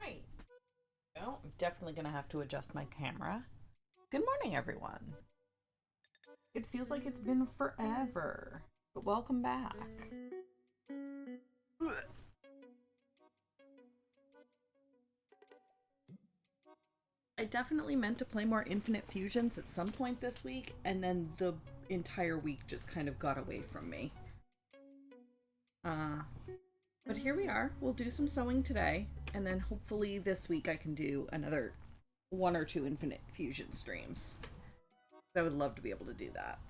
Right. Well, I'm definitely going to have to adjust my camera. Good morning, everyone. It feels like it's been forever, but welcome back. I definitely meant to play more Infinite Fusions at some point this week, and then the entire week just kind of got away from me. Uh, but here we are. We'll do some sewing today, and then hopefully this week I can do another one or two Infinite Fusion streams. I would love to be able to do that.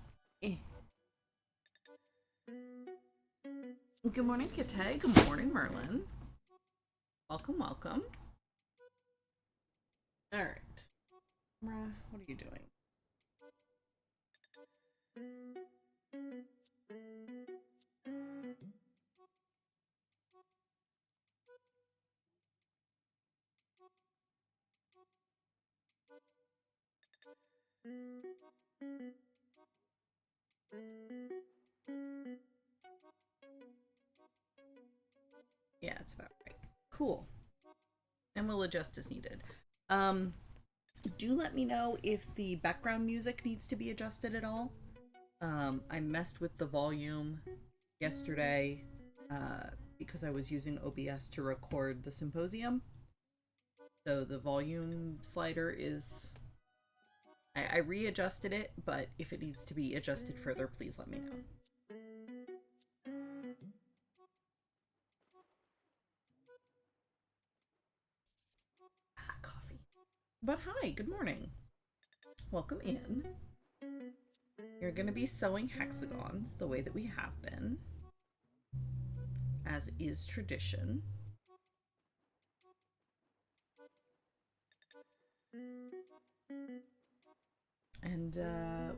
Good morning, Kate. Good morning, Merlin. Welcome, welcome. All right. What are you doing? Yeah, it's about right. Cool. And we'll adjust as needed. Um, do let me know if the background music needs to be adjusted at all. I messed with the volume yesterday because I was using OBS to record the symposium. So the volume slider is. I readjusted it, but if it needs to be adjusted further, please let me know. Coffee. But hi, good morning. Welcome in. You're going to be sewing hexagons the way that we have been, as is tradition. And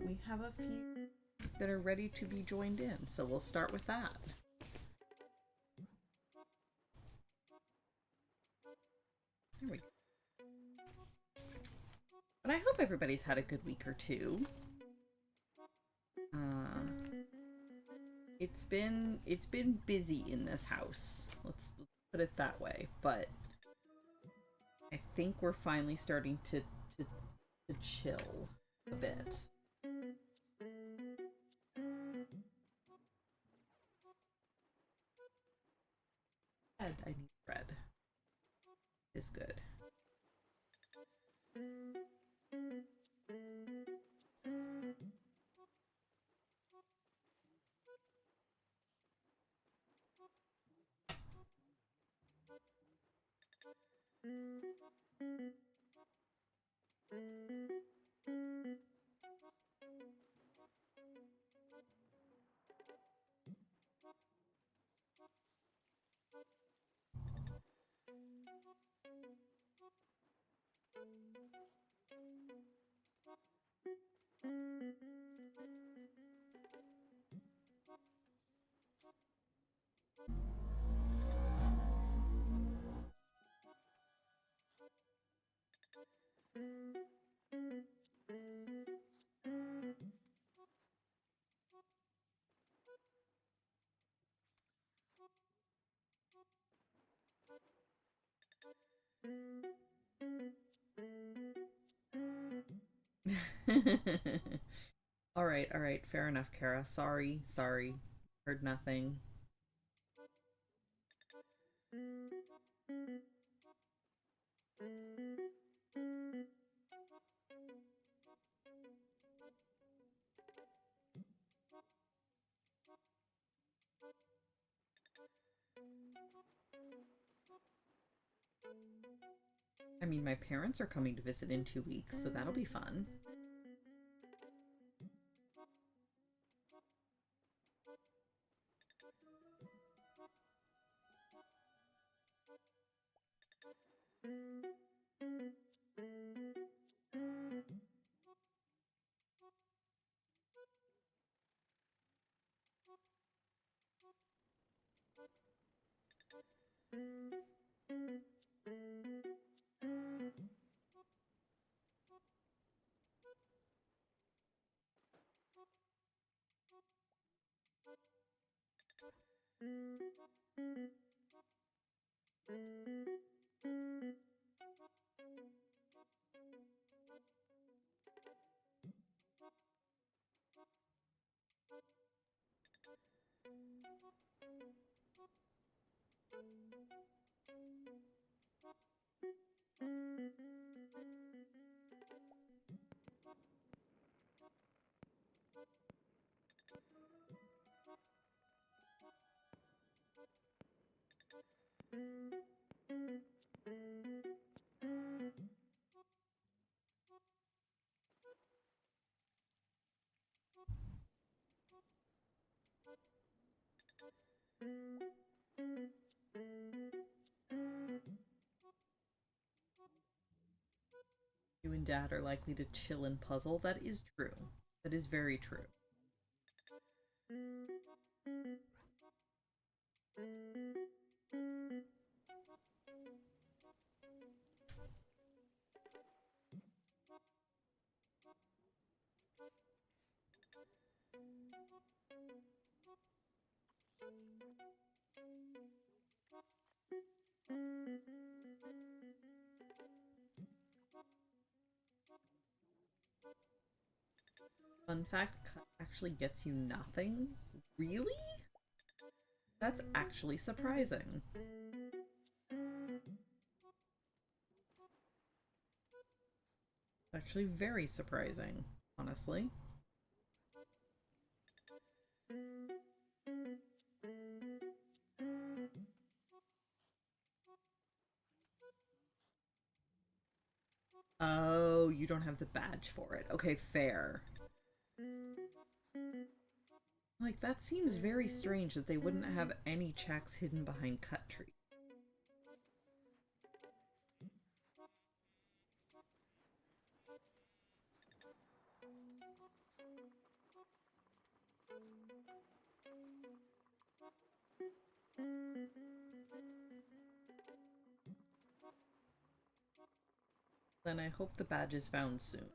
we have a few that are ready to be joined in, so we'll start with that. There we go. But I hope everybody's had a good week or two. It's been busy in this house. Let's put it that way. But I think we're finally starting to chill a bit. Bread, I need bread. Is good. All right, fair enough, Kara. Sorry, sorry. Heard nothing. I mean, my parents are coming to visit in 2 weeks, so that'll be fun. You and Dad are likely to chill and puzzle. That is true. That is very true. Fun fact, cut actually gets you nothing? Really? That's actually surprising. Actually very surprising, honestly. Oh, you don't have the badge for it. Okay, fair. Like, that seems very strange that they wouldn't have any checks hidden behind cut tree. Then I hope the badge is found soon.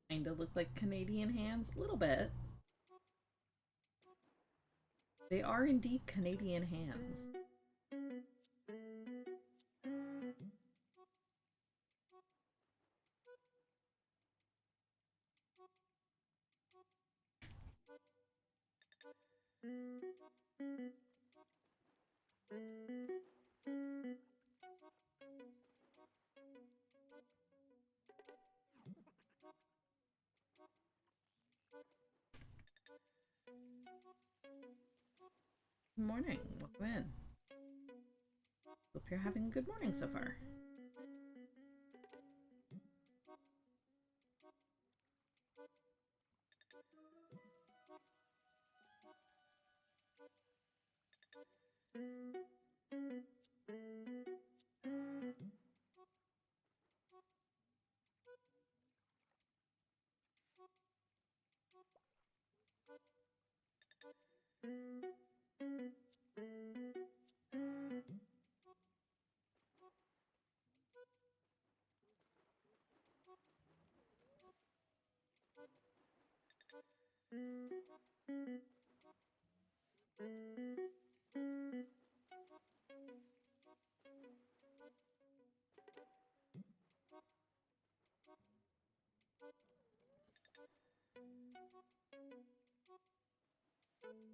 Kinda look like Canadian hands, a little bit. They are indeed Canadian hands. Good morning. Welcome in. Hope you're having a good morning so far.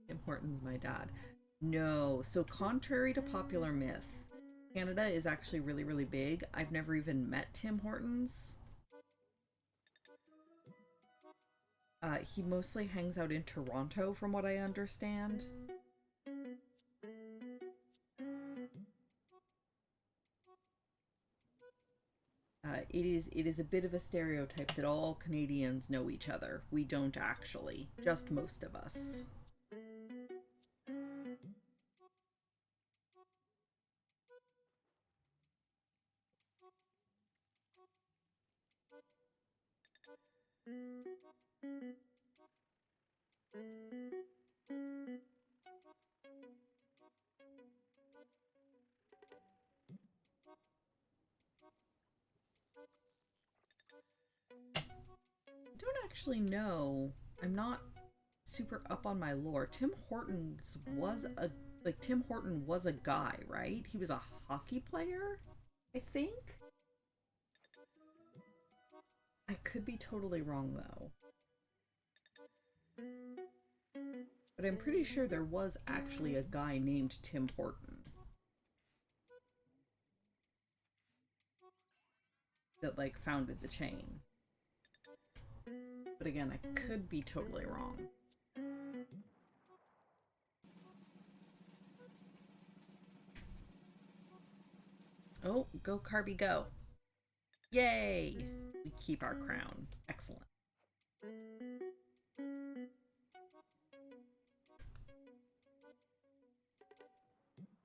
Tim Hortons, my dad. No. So, contrary to popular myth, Canada is actually really, really big. I've never even met Tim Hortons. He mostly hangs out in Toronto, from what I understand. It is a bit of a stereotype that all Canadians know each other. We don't actually, just most of us. don't actually know. I'm not super up on my lore. Tim Horton was a guy, right? He was a hockey player, I think. I could be totally wrong though. But I'm pretty sure there was actually a guy named Tim Horton that like founded the chain. But again, I could be totally wrong. Oh, go Carby, go. Yay! We keep our crown. Excellent.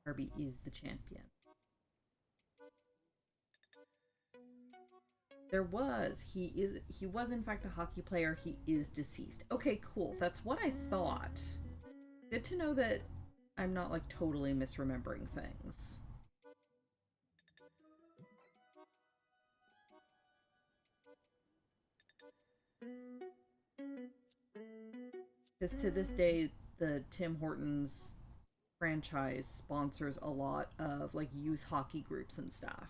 Carby is the champion. There was. He was in fact a hockey player. He is deceased. Okay, cool. That's what I thought. Good to know that I'm not like totally misremembering things. Because to this day, the Tim Hortons franchise sponsors a lot of like youth hockey groups and stuff.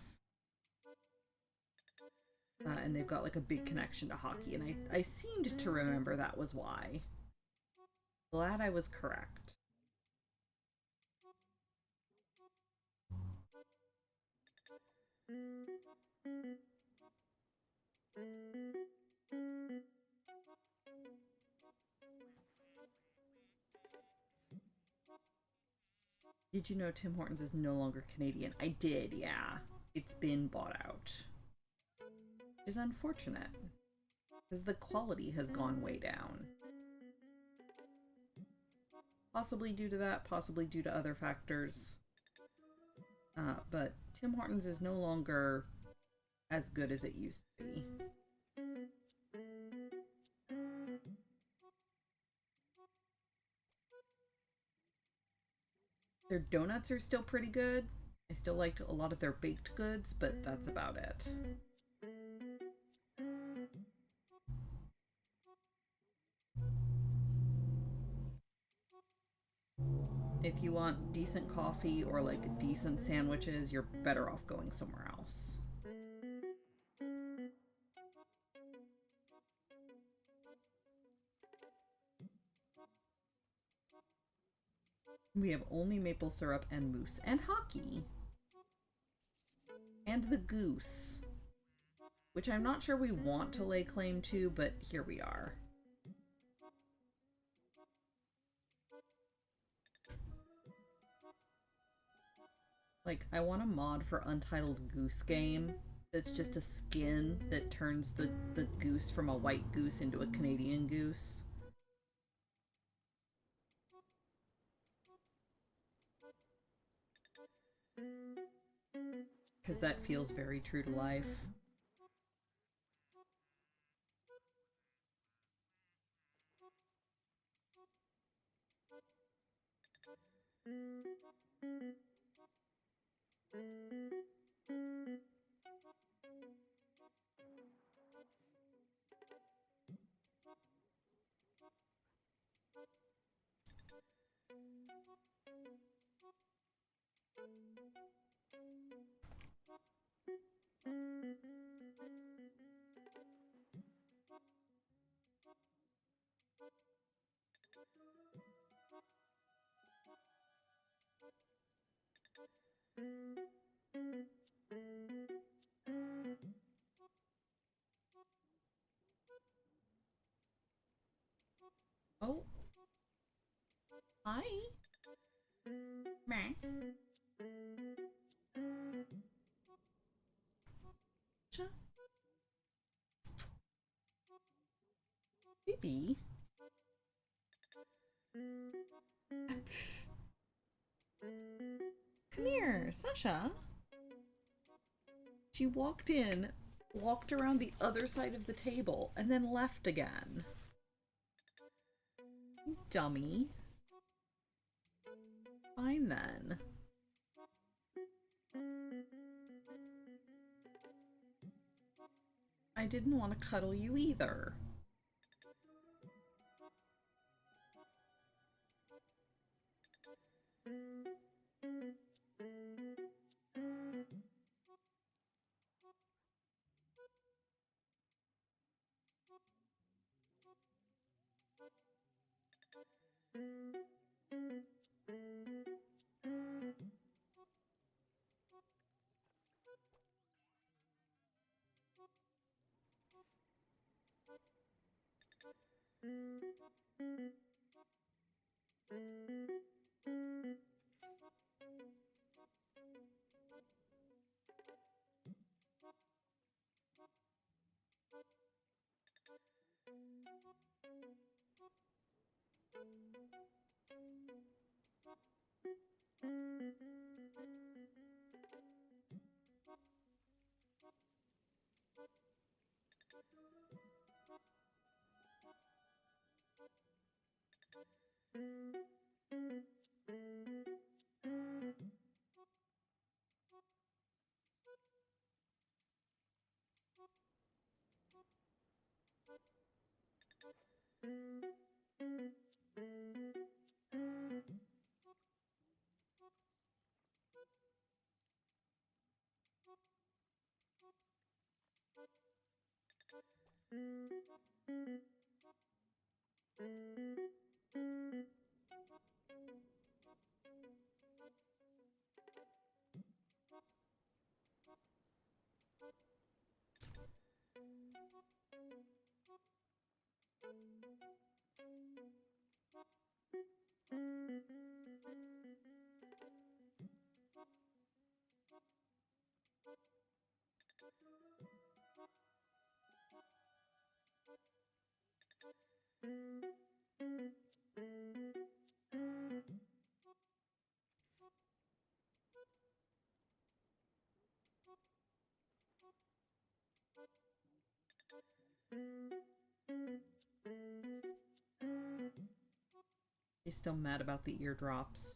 And they've got like a big connection to hockey, and I seemed to remember that was why. Glad I was correct. Did you know Tim Hortons is no longer Canadian? I did, yeah. It's been bought out. Which is unfortunate, because the quality has gone way down. Possibly due to that, possibly due to other factors. But Tim Hortons is no longer as good as it used to be. Their donuts are still pretty good. I still like a lot of their baked goods, but that's about it. If you want decent coffee or like decent sandwiches, you're better off going somewhere else. We have only maple syrup and mousse and hockey. And the goose. Which I'm not sure we want to lay claim to, but here we are. Like, I want a mod for Untitled Goose Game that's just a skin that turns the goose from a white goose into a Canadian goose. Because that feels very true to life. Oh. Hi. Meh. Baby. Come here, Sasha. She walked in, walked around the other side of the table, and then left again. Dummy. Fine then. I didn't want to cuddle you either. She's still mad about the eardrops.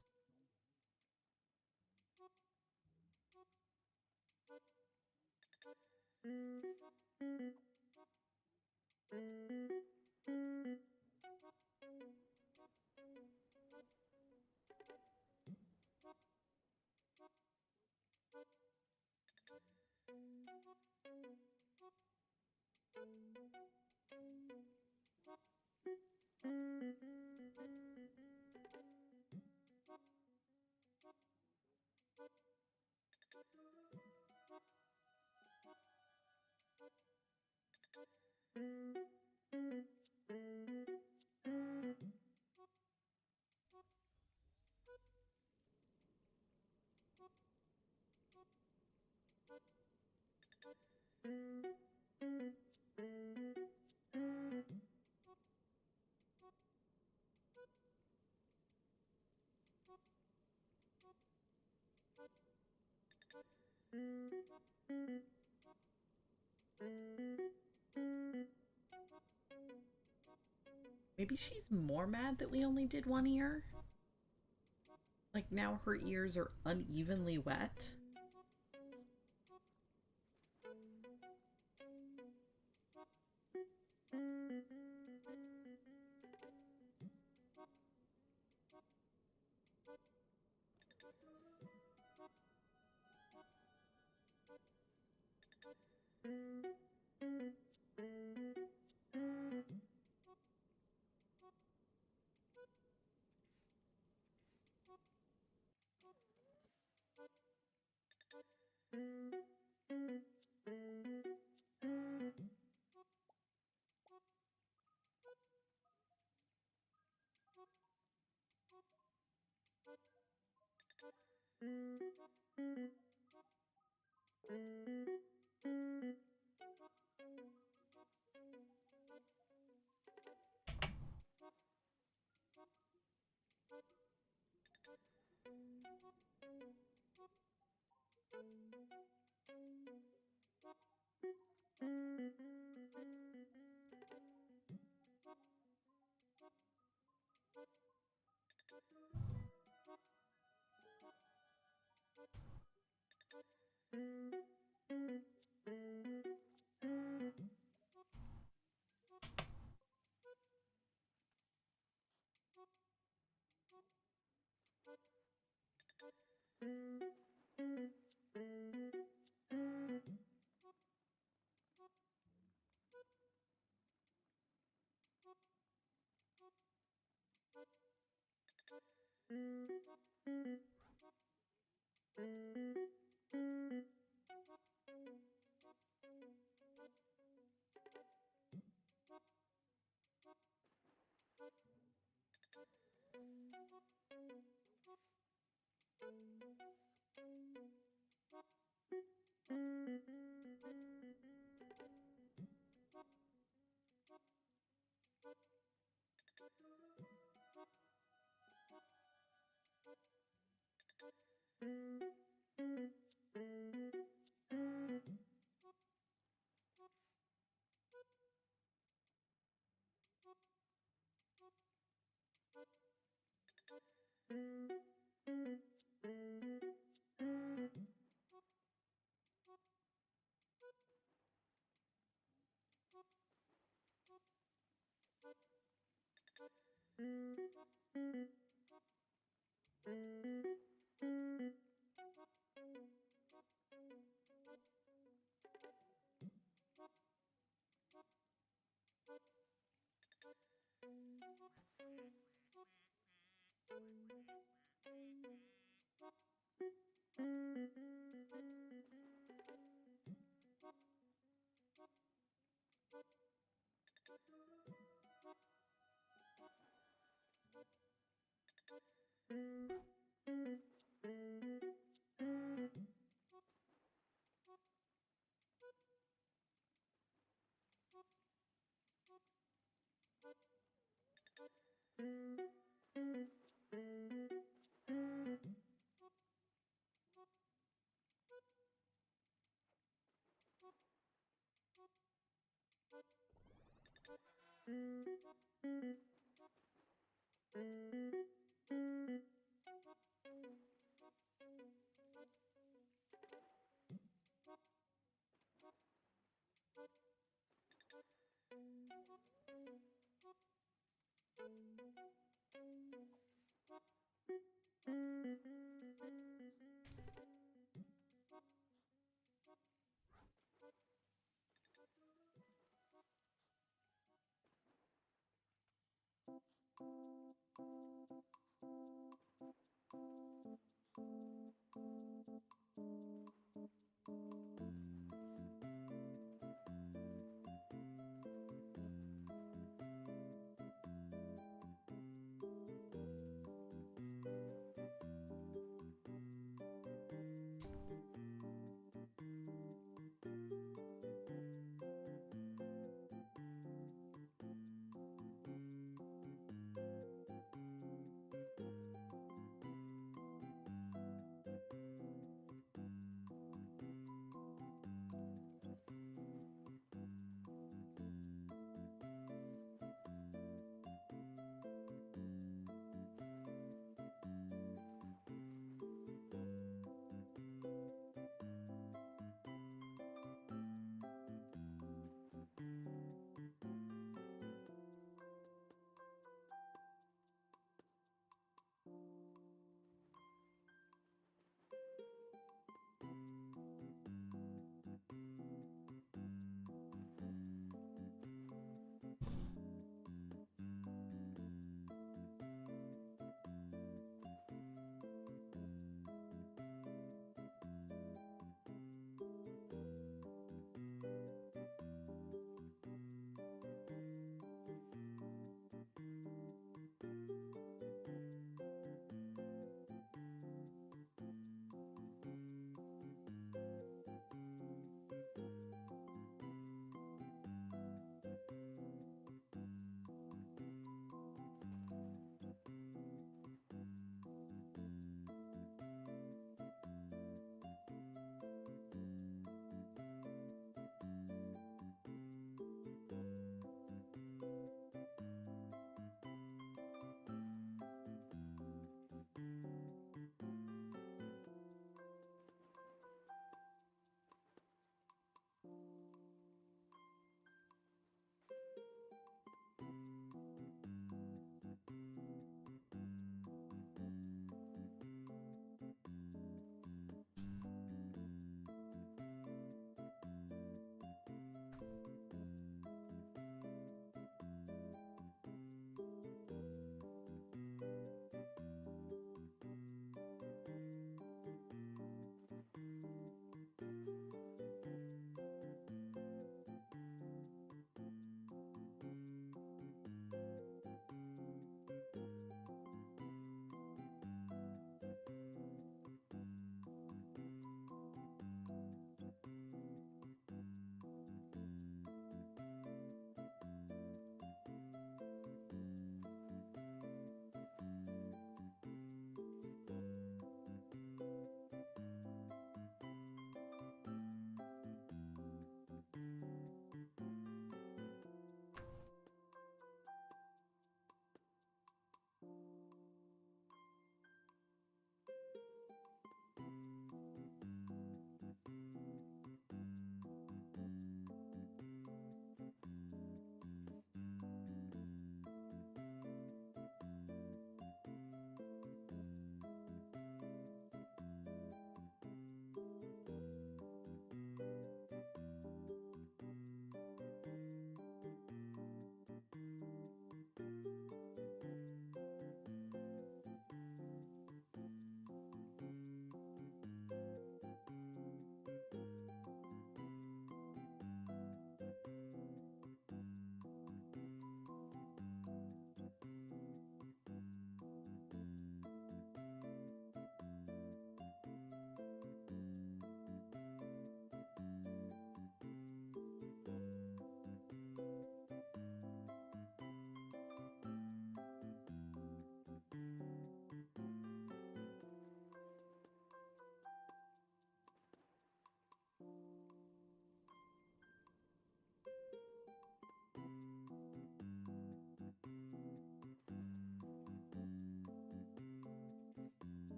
Maybe she's more mad that we only did one ear? Like now her ears are unevenly wet?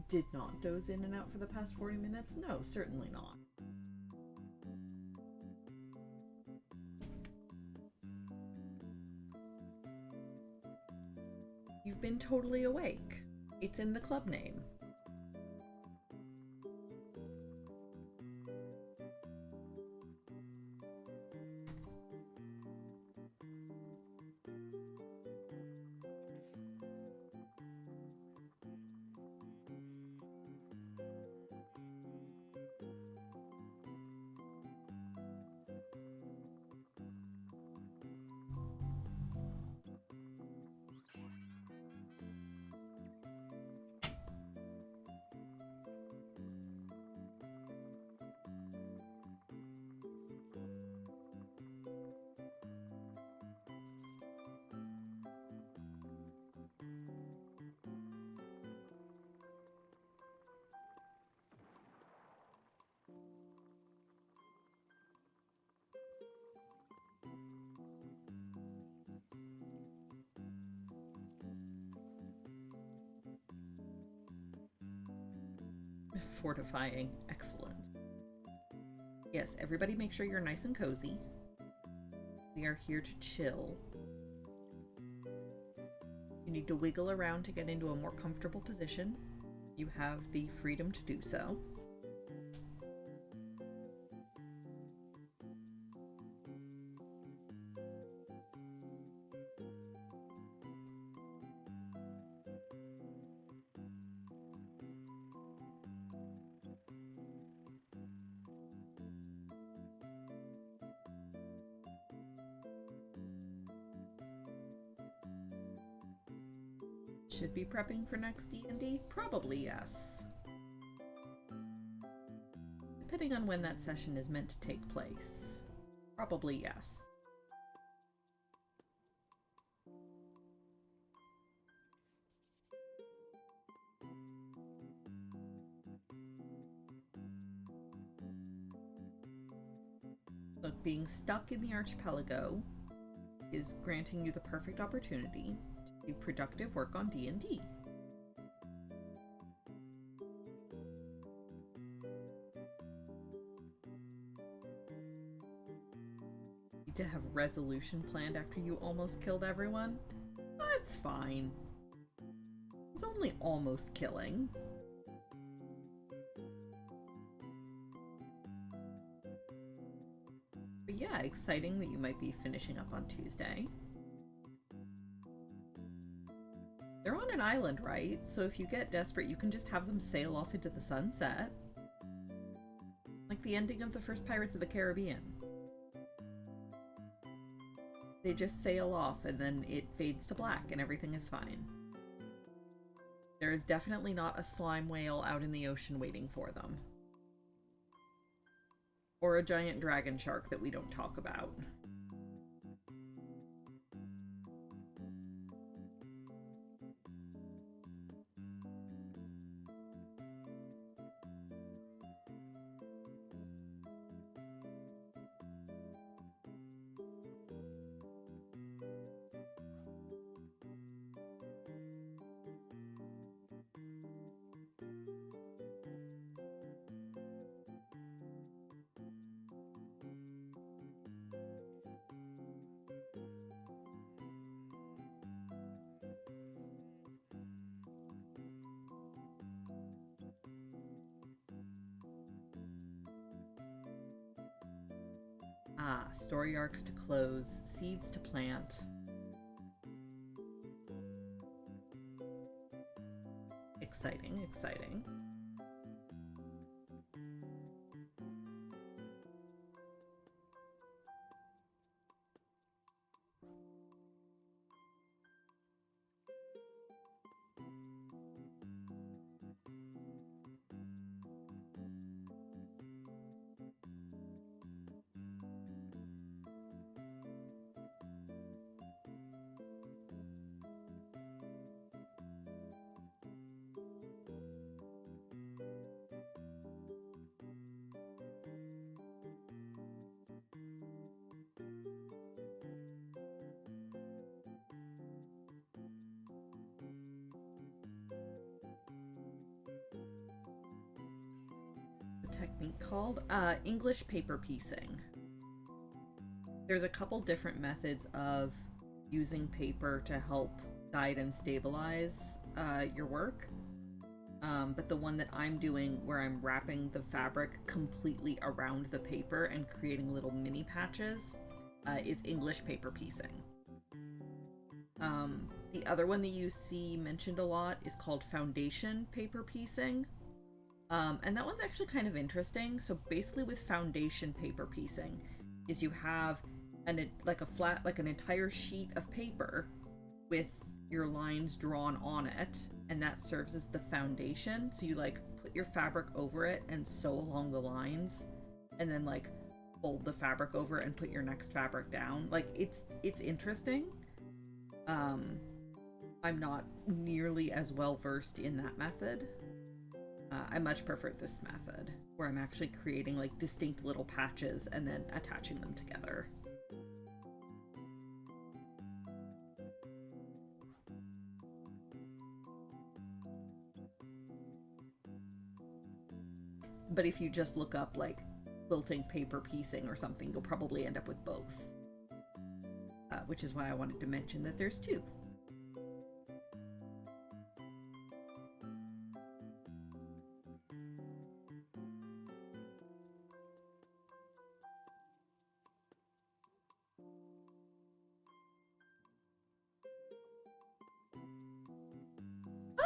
Did not doze in and out for the past 40 minutes? No, certainly not. You've been totally awake. It's in the club name. Fortifying. Excellent. Yes, everybody make sure you're nice and cozy. We are here to chill. You need to wiggle around to get into a more comfortable position. You have the freedom to do so. Should be prepping for next D&D? Probably yes. Depending on when that session is meant to take place. Probably yes. Look, being stuck in the archipelago is granting you the perfect opportunity to do productive work on D&D. To have resolution planned after you almost killed everyone? That's fine. It's only almost killing. But yeah, exciting that you might be finishing up on Tuesday. They're on an island, right? So if you get desperate, you can just have them sail off into the sunset. Like the ending of the first Pirates of the Caribbean. They just sail off and then it fades to black and everything is fine. There is definitely not a slime whale out in the ocean waiting for them. Or a giant dragon shark that we don't talk about. Ah, story arcs to close, seeds to plant. Exciting, exciting. technique called? English paper piecing. There's a couple different methods of using paper to help guide and stabilize your work. But the one that I'm doing, where I'm wrapping the fabric completely around the paper and creating little mini patches, is English paper piecing. The other one that you see mentioned a lot is called foundation paper piecing. And that one's actually kind of interesting. So basically with foundation paper piecing is you have an entire sheet of paper with your lines drawn on it, and that serves as the foundation. So you like put your fabric over it and sew along the lines, and then like fold the fabric over and put your next fabric down. Like it's interesting. I'm not nearly as well versed in that method. I much prefer this method, where I'm actually creating like distinct little patches and then attaching them together. But if you just look up like quilting paper piecing or something, you'll probably end up with both. Which is why I wanted to mention that there's two.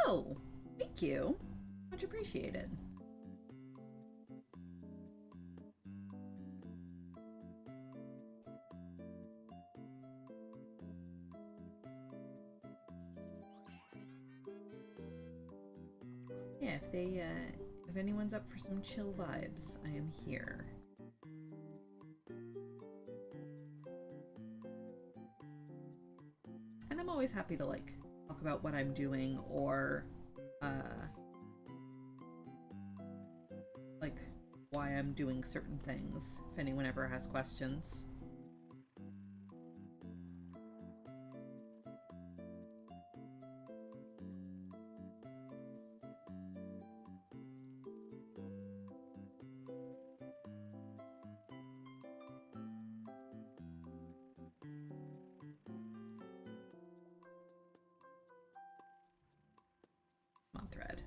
Oh, thank you. Much appreciated. Yeah, if anyone's up for some chill vibes, I am here. And I'm always happy to like talk about what I'm doing, or like why I'm doing certain things, if anyone ever has questions. On thread.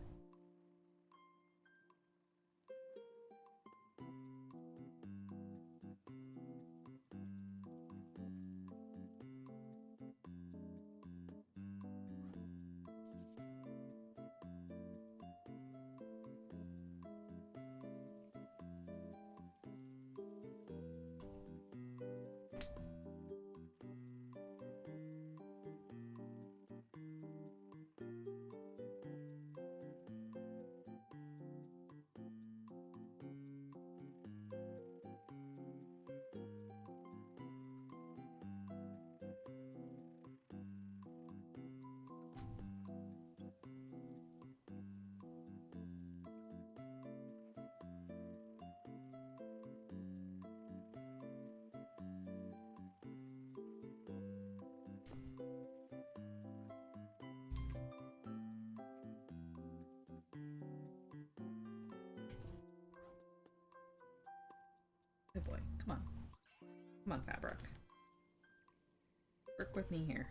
Good boy. Come on. Come on, fabric. Work with me here.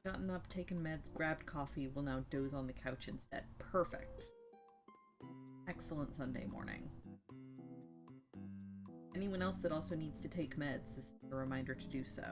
Gotten up, taken meds, grabbed coffee, will now doze on the couch instead. Perfect. Excellent Sunday morning. Anyone else that also needs to take meds, this is a reminder to do so.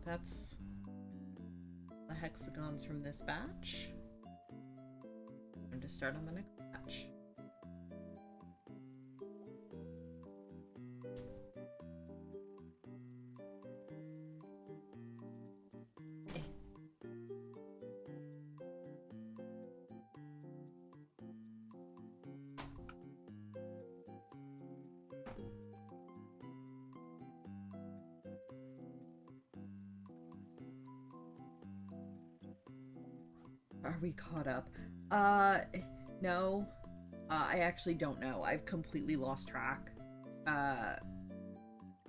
that's the hexagons from this batch. I'm going to start on the next batch. Are we caught up? No. I actually don't know. I've completely lost track.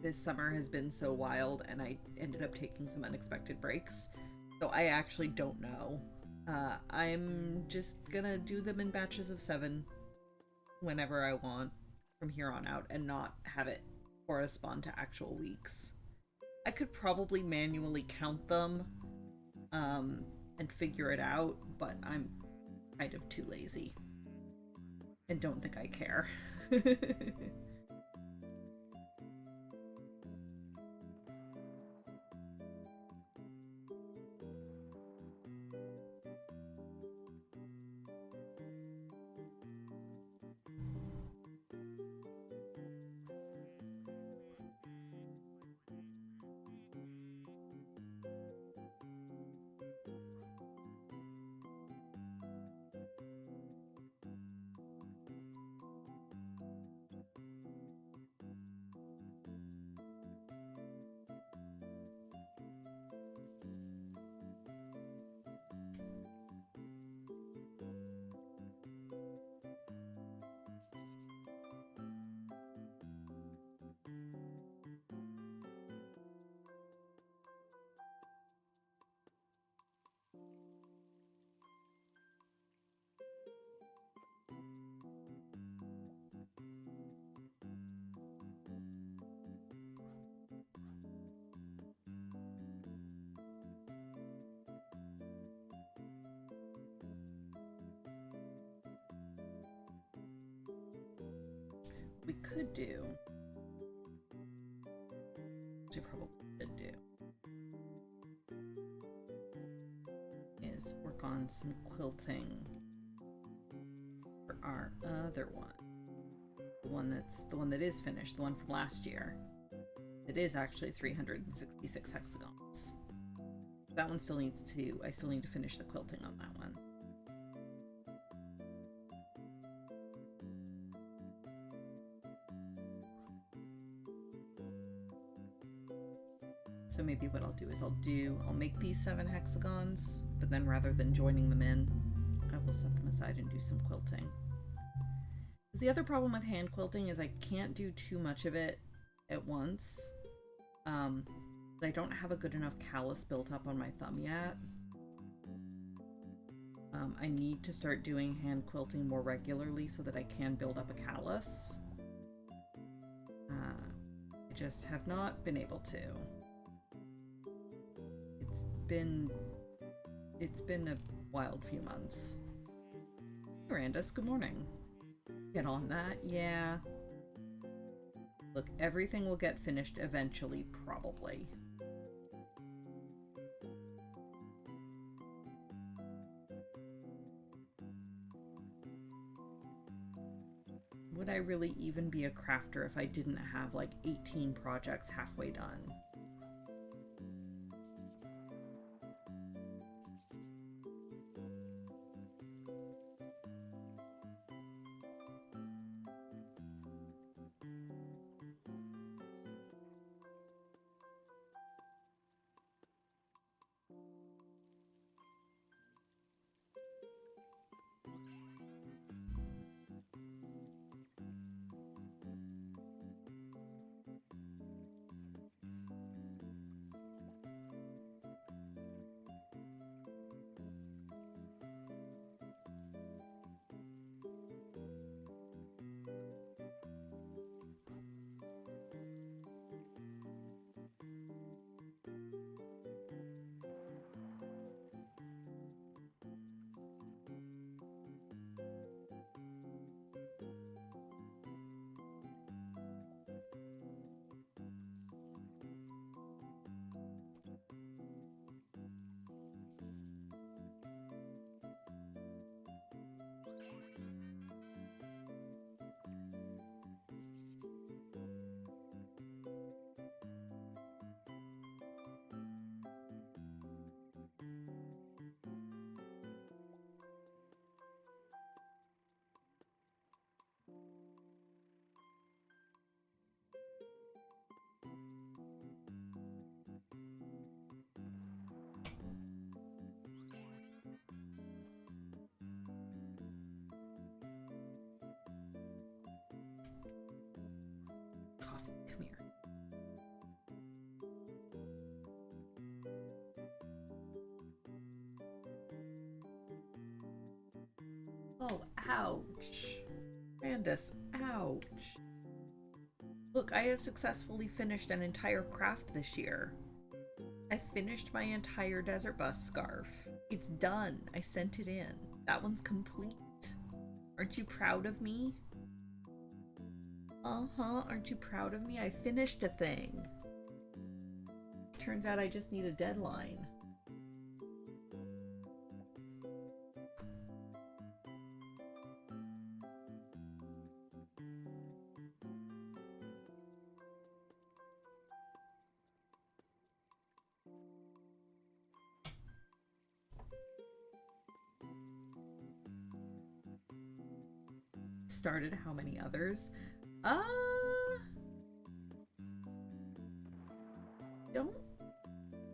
This summer has been so wild, and I ended up taking some unexpected breaks. So I actually don't know. I'm just gonna do them in batches of 7 whenever I want from here on out and not have it correspond to actual weeks. I could probably manually count them and figure it out, but I'm kind of too lazy and don't think I care. We could do, which we probably should do, is work on some quilting for our other one. The one that is finished, the one from last year. It is actually 366 hexagons. That one still needs to, I still need to finish the quilting on that one. So maybe what I'll do is I'll make these 7 hexagons, but then rather than joining them in, I will set them aside and do some quilting. Because the other problem with hand quilting is I can't do too much of it at once. I don't have a good enough callus built up on my thumb yet. I need to start doing hand quilting more regularly so that I can build up a callus. I just have not been able to. It's been a wild few months. Mirandus, good morning. Get on that, yeah. Look, everything will get finished eventually, probably. Would I really even be a crafter if I didn't have like 18 projects halfway done? Oh, ouch. Brandis, ouch. Look, I have successfully finished an entire craft this year. I finished my entire desert bus scarf. It's done. I sent it in. That one's complete. Aren't you proud of me? Uh-huh. Aren't you proud of me? I finished a thing. Turns out I just need a deadline. Started how many others? Don't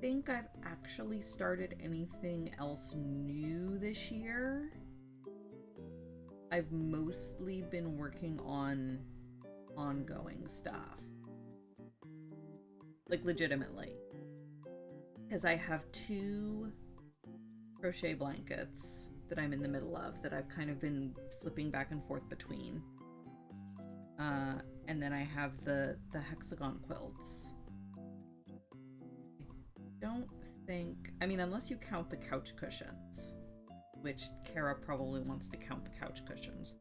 think I've actually started anything else new this year. I've mostly been working on ongoing stuff. Like, legitimately. Because I have 2 crochet blankets that I'm in the middle of that I've kind of been flipping back and forth between. And then I have the hexagon quilts. I don't think... I mean, unless you count the couch cushions, which Kara probably wants to count the couch cushions.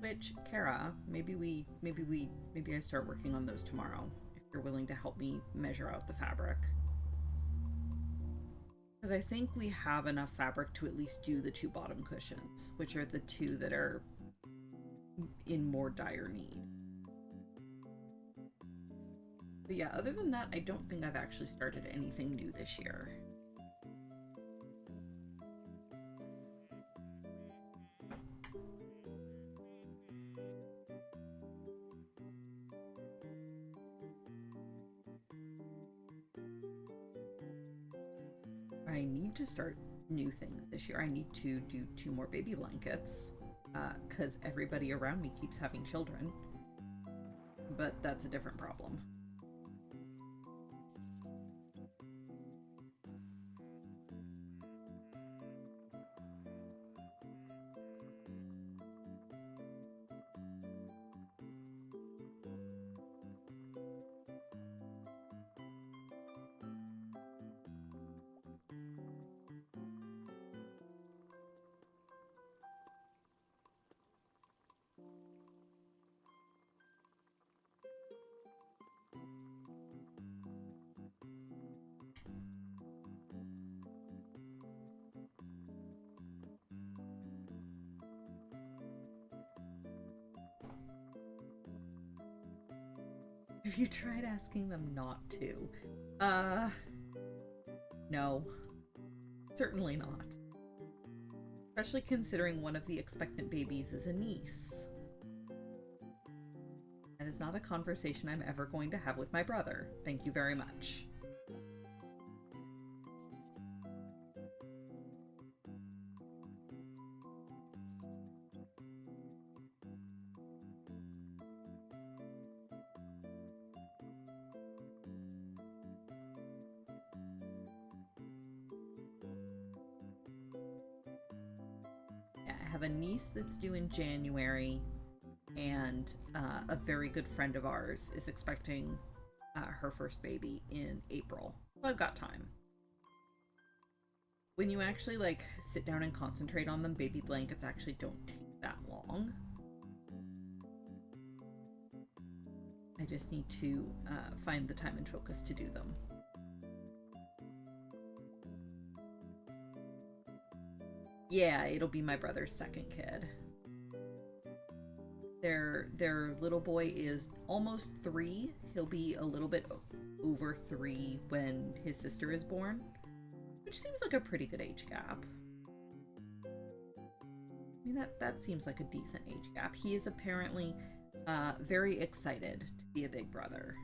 Which, Kara, maybe I start working on those tomorrow, if you're willing to help me measure out the fabric. Because I think we have enough fabric to at least do the 2 bottom cushions, which are the 2 that are in more dire need. But yeah, other than that, I don't think I've actually started anything new this year. I need to start new things this year. I need to do 2 more baby blankets, because everybody around me keeps having children. But that's a different problem. Have you tried asking them not to? No. Certainly not. Especially considering one of the expectant babies is a niece. That is not a conversation I'm ever going to have with my brother. Thank you very much. I have a niece that's due in January, and a very good friend of ours is expecting her first baby in April. So I've got time. When you actually like sit down and concentrate on them, baby blankets actually don't take that long. I just need to find the time and focus to do them. Yeah, it'll be my brother's second kid. Their little boy is almost 3. He'll be a little bit over 3 when his sister is born, which seems like a pretty good age gap. I mean, that seems like a decent age gap. He is apparently very excited to be a big brother.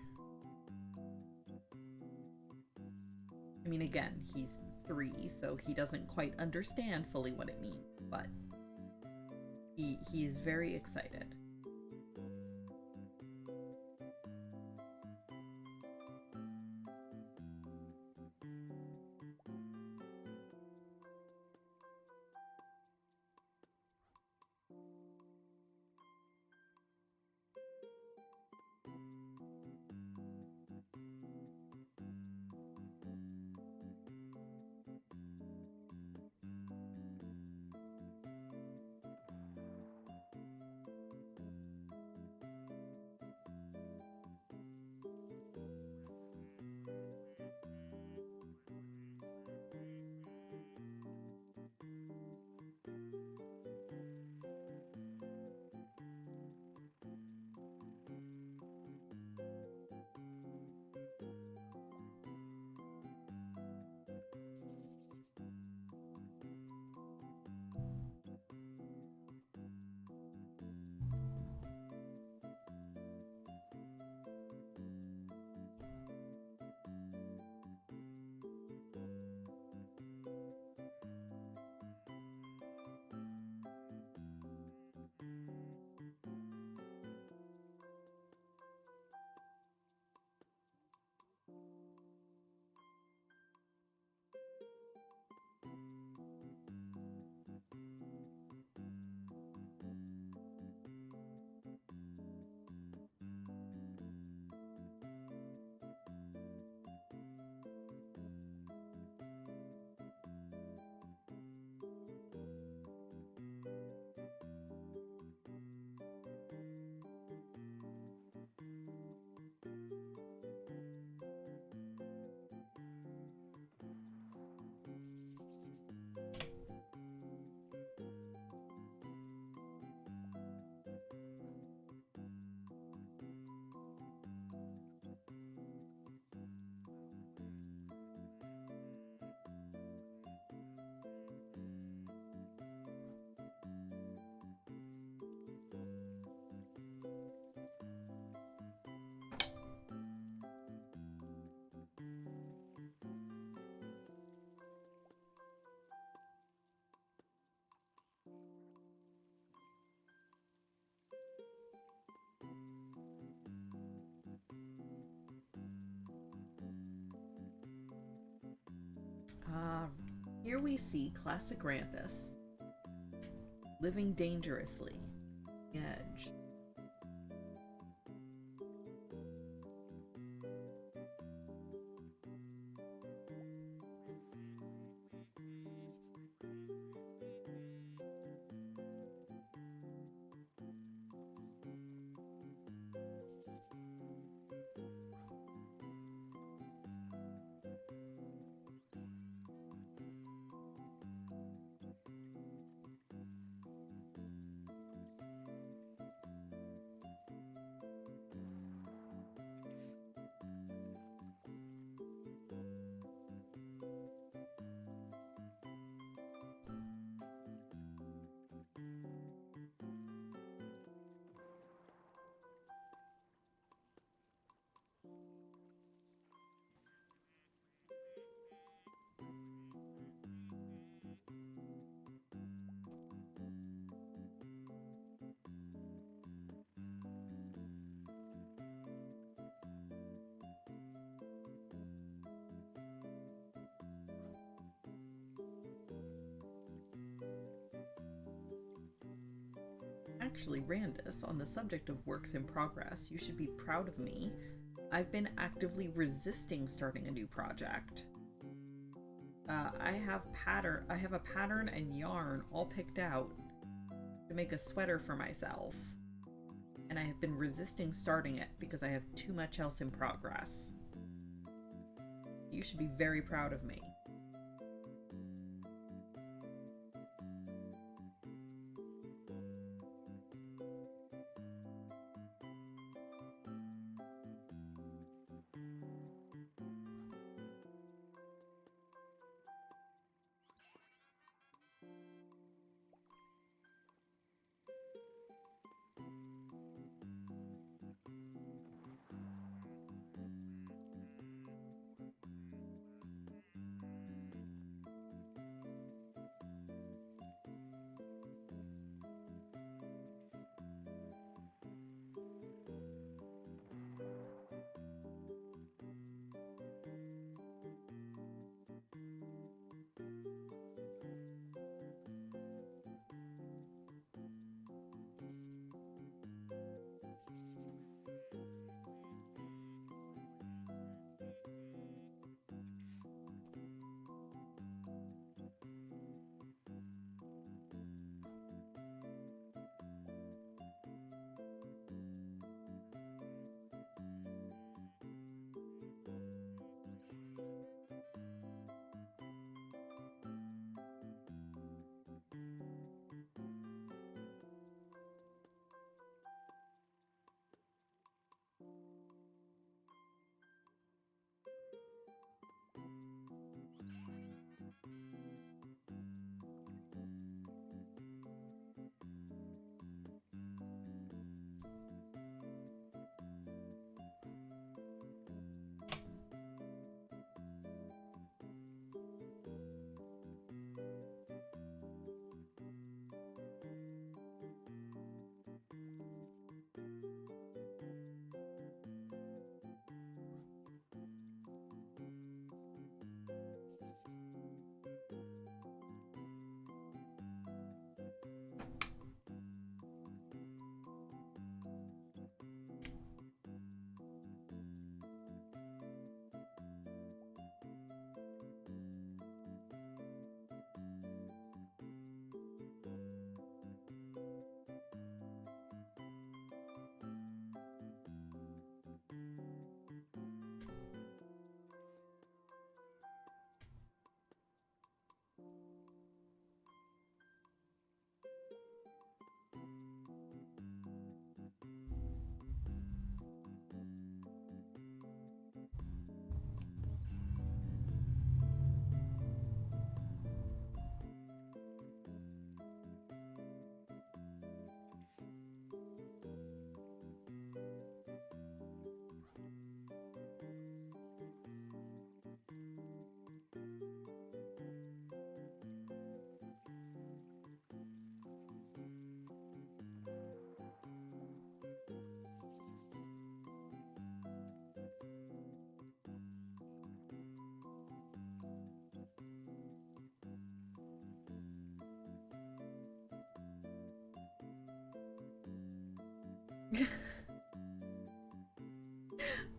I mean, again, he's 3, so he doesn't quite understand fully what it means, but he is very excited. Here we see classic Randus living dangerously. Edge. Actually, Randus, on the subject of works in progress, you should be proud of me. I've been actively resisting starting a new project. I have a pattern and yarn all picked out to make a sweater for myself, and I have been resisting starting it because I have too much else in progress. You should be very proud of me.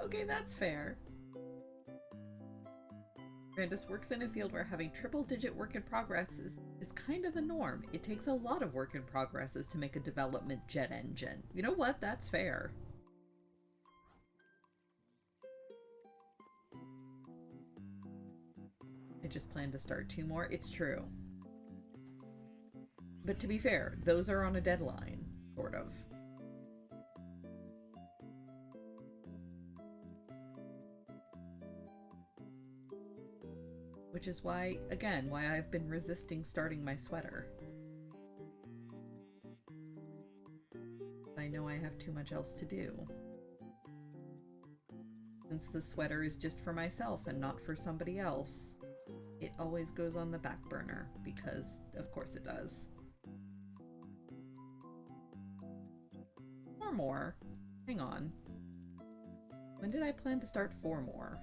Okay, that's fair. Brandis works in a field where having triple-digit work in progress is kind of the norm. It takes a lot of work in progresses to make a development jet engine. You know what? That's fair. I just plan to start 2 more. It's true. But to be fair, those are on a deadline, sort of. Which is why, again, why I've been resisting starting my sweater. I know I have too much else to do. Since the sweater is just for myself and not for somebody else, it always goes on the back burner, because of course it does. 4 more? Hang on. When did I plan to start 4 more?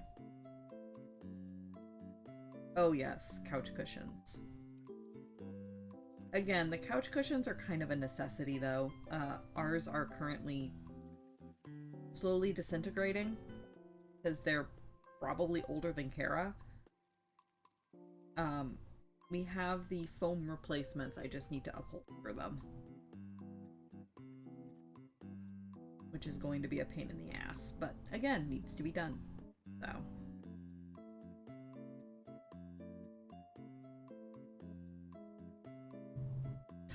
Oh yes, couch cushions. Again, the couch cushions are kind of a necessity though. Ours are currently slowly disintegrating because they're probably older than Kara. We have the foam replacements, I just need to upholster them. Which is going to be a pain in the ass, but again, needs to be done. So.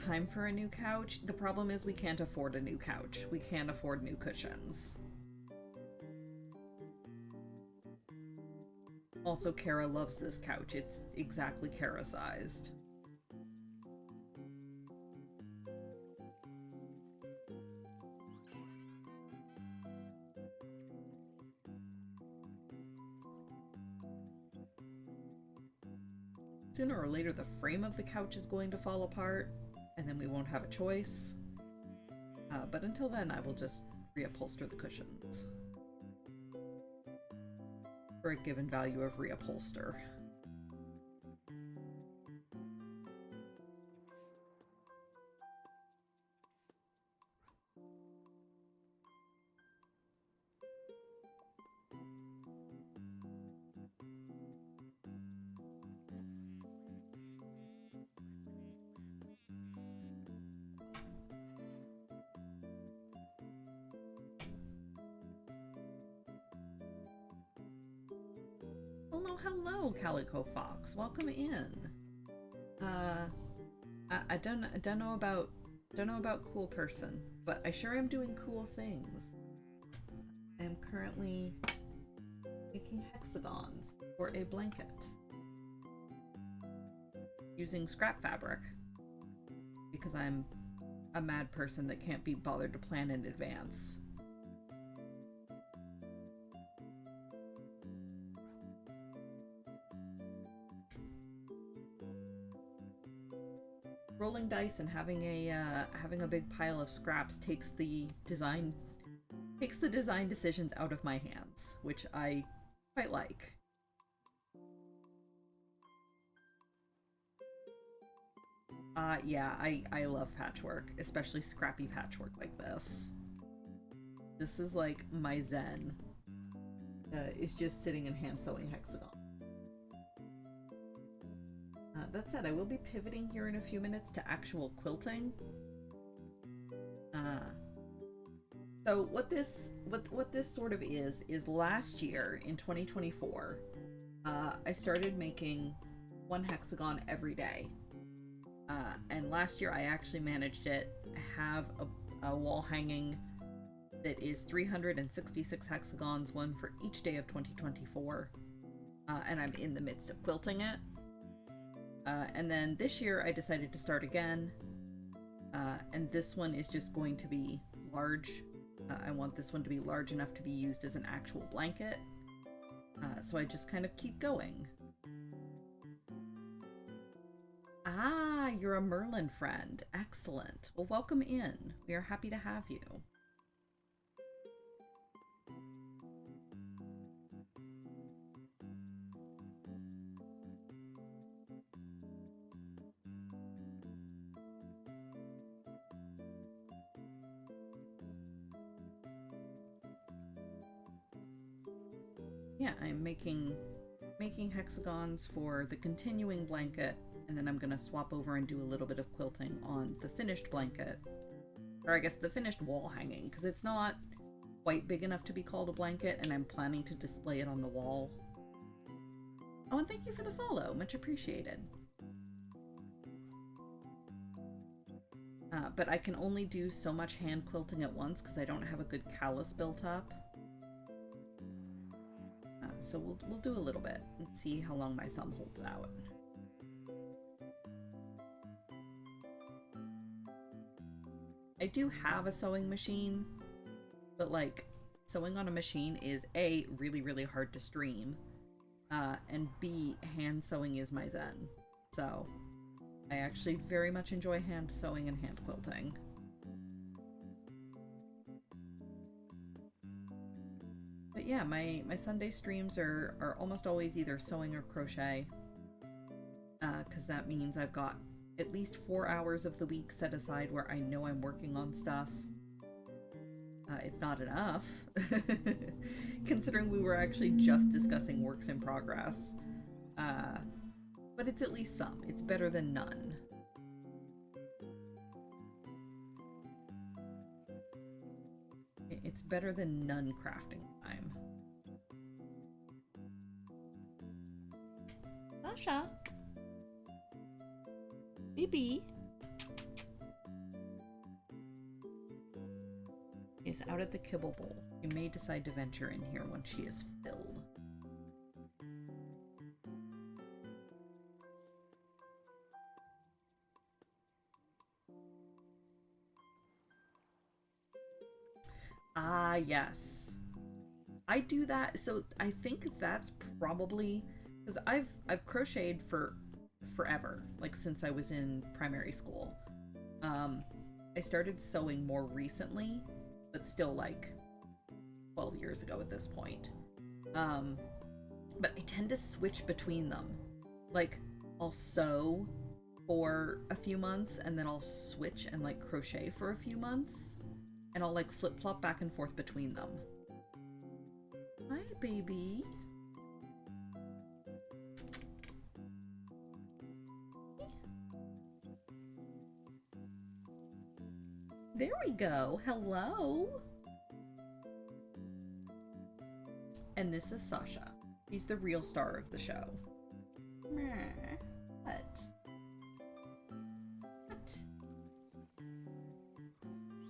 Time for a new couch. The problem is we can't afford a new couch. We can't afford new cushions. Also, Kara loves this couch. It's exactly Kara-sized. Sooner or later, the frame of the couch is going to fall apart, and then we won't have a choice. But until then, I will just reupholster the cushions. For a given value of reupholster. Hello, Calico Fox. Welcome in. I don't know about cool person, but I sure am doing cool things. I am currently making hexagons for a blanket using scrap fabric because I'm a mad person that can't be bothered to plan in advance. Rolling dice and having a big pile of scraps takes the design decisions out of my hands, which I quite like. Yeah, I love patchwork, especially scrappy patchwork like this. This is like my zen. Is just sitting and hand sewing hexagon. That said, I will be pivoting here in a few minutes to actual quilting. So what this sort of is last year in 2024, I started making 1 hexagon every day. And last year I actually managed it. I have a wall hanging that is 366 hexagons, one for each day of 2024. And I'm in the midst of quilting it. And then this year I decided to start again, and this one is just going to be large. I want this one to be large enough to be used as an actual blanket, so I just kind of keep going. Ah, you're a Merlin friend. Excellent. Well, welcome in. We are happy to have you. Yeah, I'm making hexagons for the continuing blanket, and then I'm gonna swap over and do a little bit of quilting on the finished blanket. Or I guess the finished wall hanging, because it's not quite big enough to be called a blanket, and I'm planning to display it on the wall. Oh, and thank you for the follow. Much appreciated. But I can only do so much hand quilting at once because I don't have a good callus built up. So we'll do a little bit and see how long my thumb holds out. I do have a sewing machine, but like sewing on a machine is A, really, really hard to stream, and B, hand sewing is my zen. So I actually very much enjoy hand sewing and hand quilting. But yeah, my Sunday streams are almost always either sewing or crochet, because that means I've got at least 4 hours of the week set aside where I know I'm working on stuff. It's not enough, considering we were actually just discussing works in progress. But it's at least some. It's better than none. It's better than none crafting time. Sasha! Baby! Is out at the kibble bowl. You may decide to venture in here once she is filled. Ah, yes. I do that, so I think that's probably because I've crocheted for forever, like since I was in primary school. I started sewing more recently, but still like 12 years ago at this point. But I tend to switch between them. Like, I'll sew for a few months and then I'll switch and like crochet for a few months. And I'll like flip-flop back and forth between them. Hi, baby. There we go. Hello. And this is Sasha. She's the real star of the show. What? What?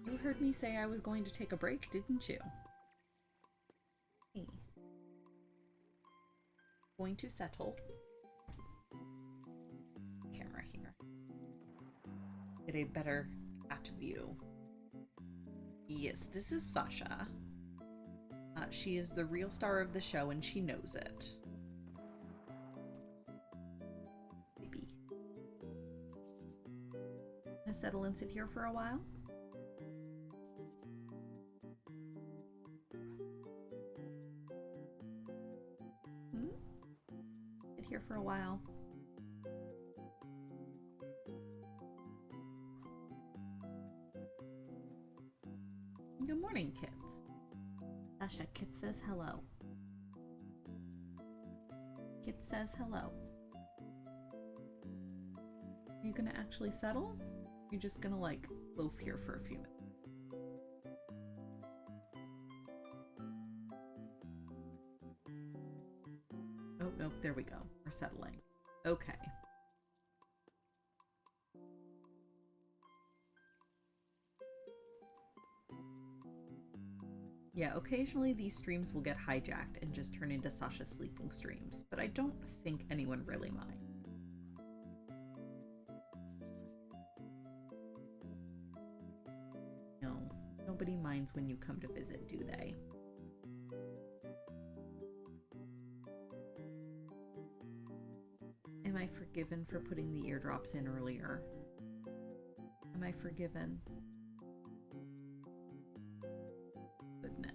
You heard me say I was going to take a break, didn't you? Hey. Going to settle. Camera here. Get a better at view. Yes, this is Sasha. She is the real star of the show and she knows it. Baby. Gonna settle and sit here for a while? Sit here for a while. Good morning, kids. Sasha, Kit says hello. Kit says hello. Are you gonna actually settle? You're just gonna like loaf here for a few minutes. Oh, nope, there we go. We're settling. Okay. Yeah, occasionally these streams will get hijacked and just turn into Sasha sleeping streams, but I don't think anyone really minds. No, nobody minds when you come to visit, do they? Am I forgiven for putting the eardrops in earlier? Am I forgiven? Goodness.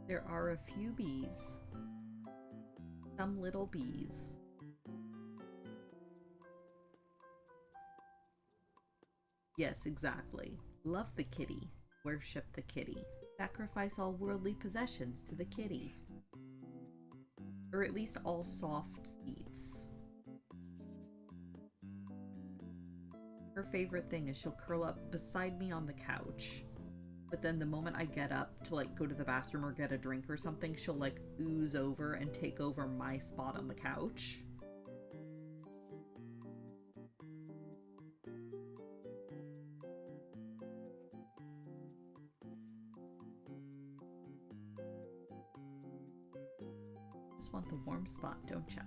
There are a few bees. Some little bees. Yes, exactly. Love the kitty. Worship the kitty. Sacrifice all worldly possessions to the kitty. Or at least all soft seats. Her favorite thing is she'll curl up beside me on the couch. But then the moment I get up to like go to the bathroom or get a drink or something, she'll like ooze over and take over my spot on the couch. Just want the warm spot, don't ya?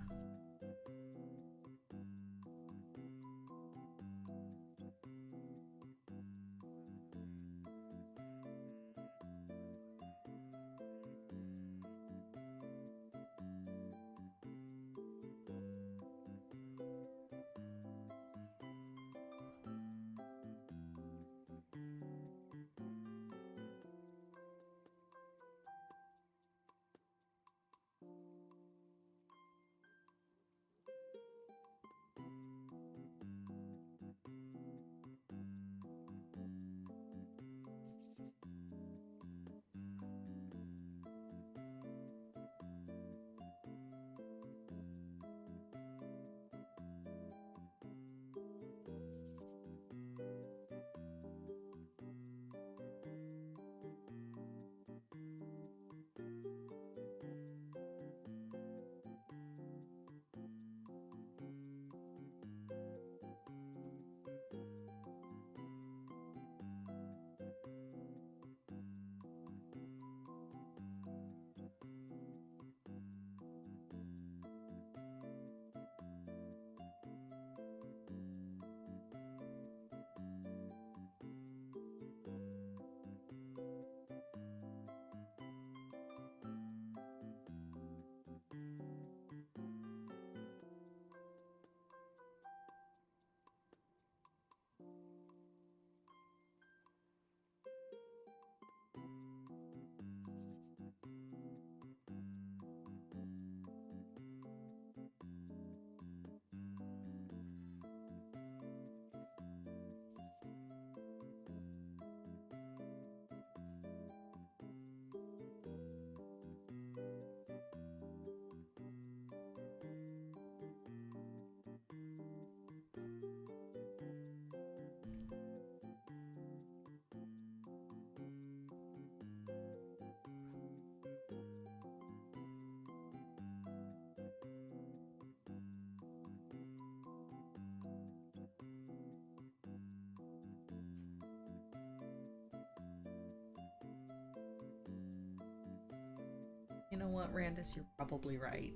You know what, Randus, you're probably right.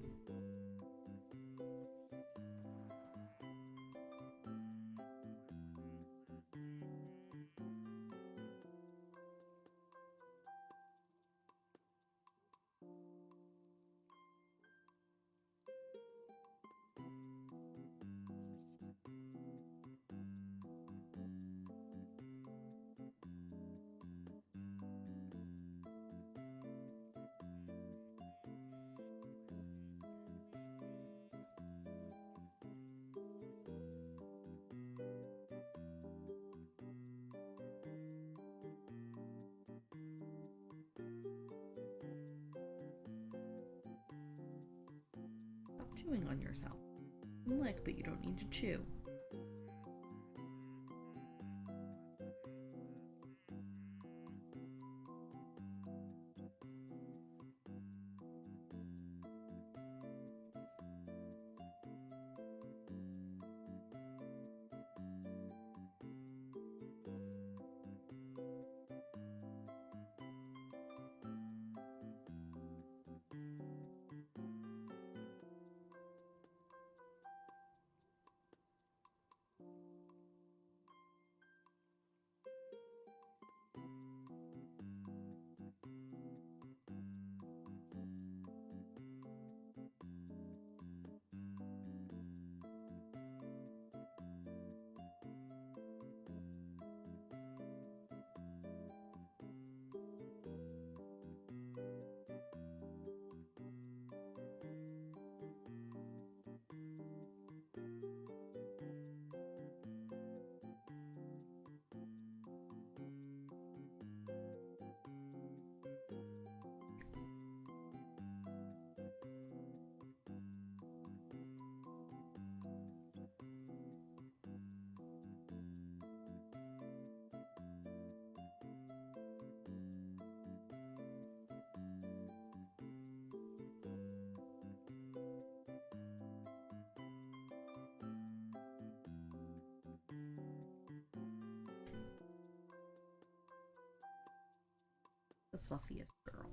Stop chewing on yourself. Lick, but you don't need to chew. The fluffiest girl.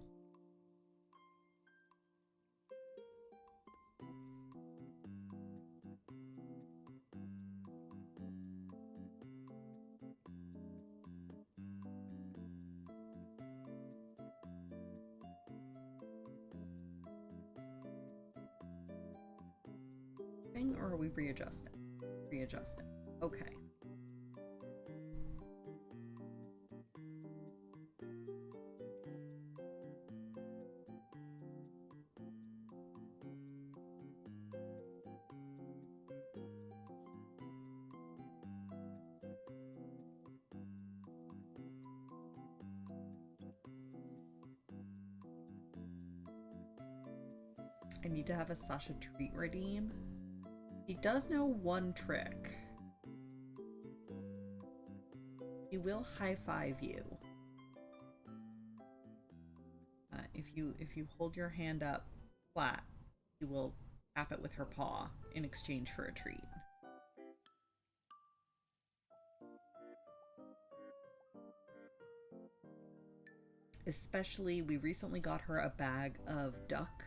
Or are we readjusting? Readjusting. Okay. I need to have a Sasha treat redeem. He does know one trick. He will high five you. If you hold your hand up flat, he will tap it with her paw in exchange for a treat. Especially, we recently got her a bag of duck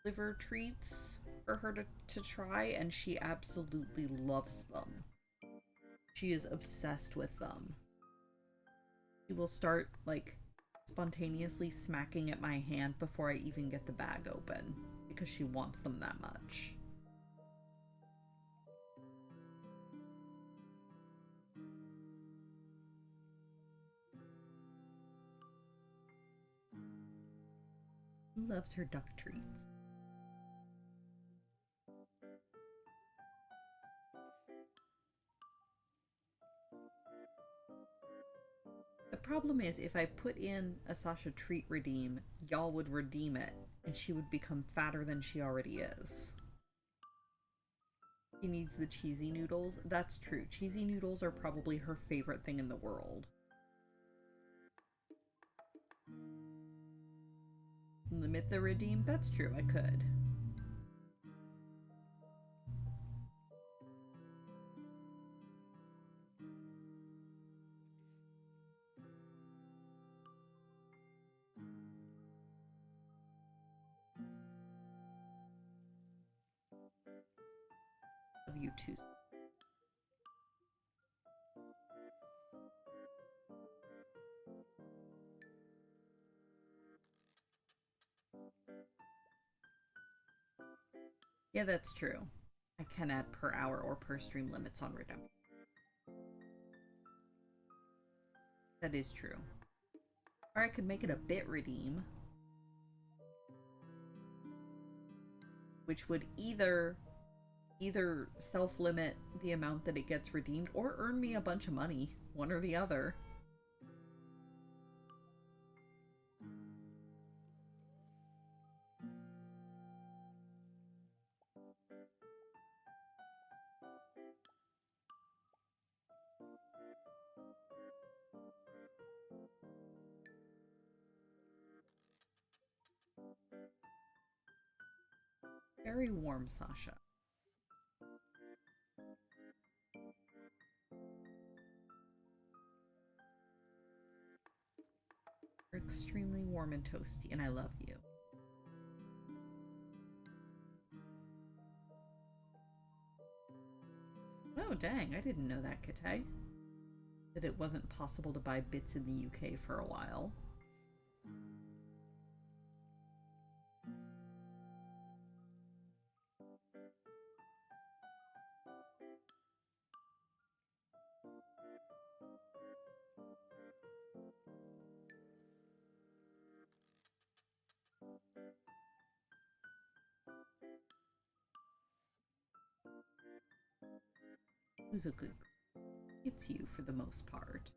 liver treats for her to try, and she absolutely loves them. She is obsessed with them. She will start, like, spontaneously smacking at my hand before I even get the bag open, because she wants them that much. She loves her duck treats. The problem is, if I put in a Sasha treat redeem, y'all would redeem it, and she would become fatter than she already is. She needs the cheesy noodles. That's true. Cheesy noodles are probably her favorite thing in the world. Limit the redeem? That's true, I could. Of you too. Yeah, that's true. I can add per hour or per stream limits on redemption. That is true. Or I could make it a bit redeem, which would either self-limit the amount that it gets redeemed or earn me a bunch of money, one or the other. Very warm, Sasha. You're extremely warm and toasty, and I love you. Oh, dang, I didn't know that, Kate. That it wasn't possible to buy bits in the UK for a while. Who's a good girl? It's you for the most part.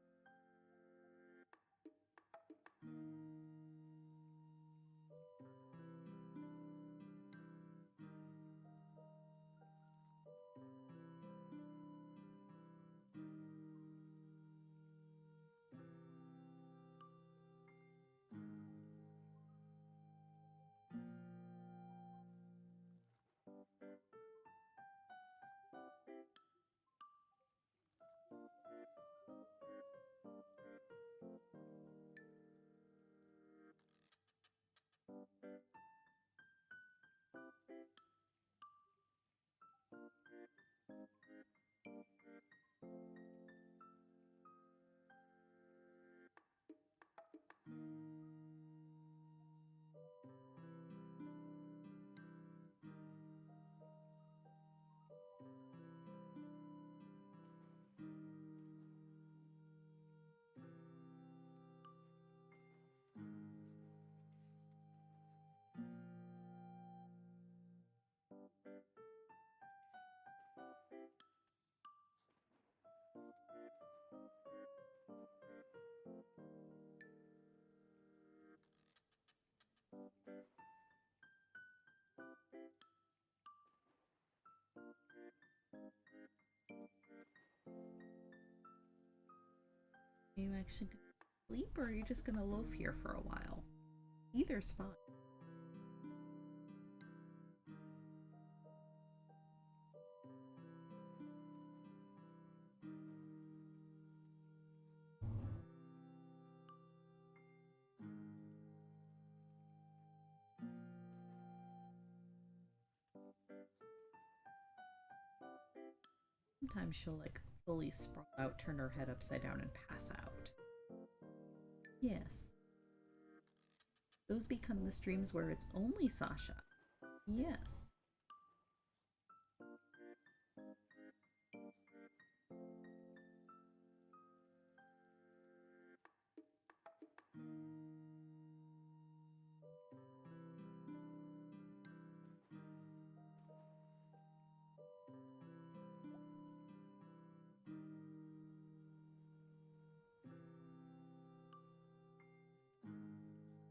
Are you actually gonna sleep, or are you just gonna loaf here for a while? Either's fine. Sometimes she'll like fully sprawl out, turn her head upside down, and pass out. Yes. Those become the streams where it's only Sasha. Yes.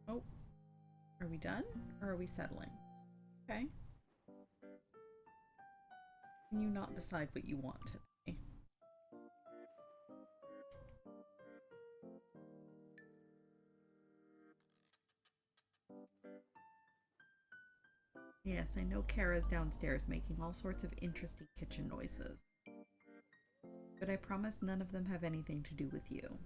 Oh, are we done? Or are we settling? Okay. Can you not decide what you want today? Yes, I know Kara's downstairs making all sorts of interesting kitchen noises. But I promise none of them have anything to do with you.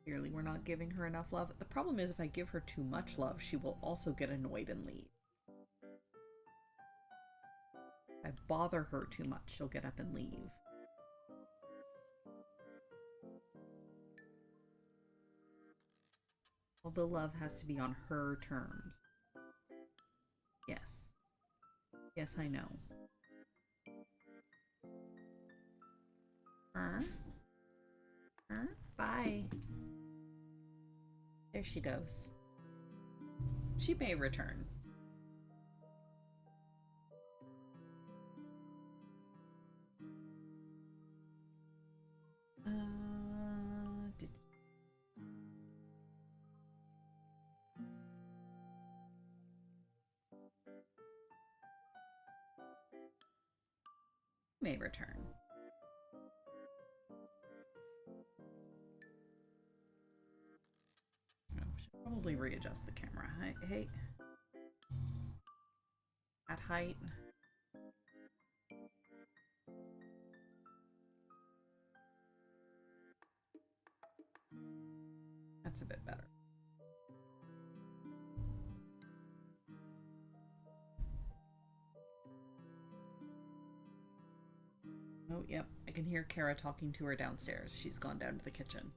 Clearly, we're not giving her enough love. The problem is if I give her too much love, she will also get annoyed and leave. If I bother her too much, she'll get up and leave. All the love has to be on her terms. Yes. Yes, I know. Bye. There she goes. She may return. May return. Oh, should probably readjust the camera. Hey. At height. That's a bit better. Oh, yep. I can hear Kara talking to her downstairs. She's gone down to the kitchen.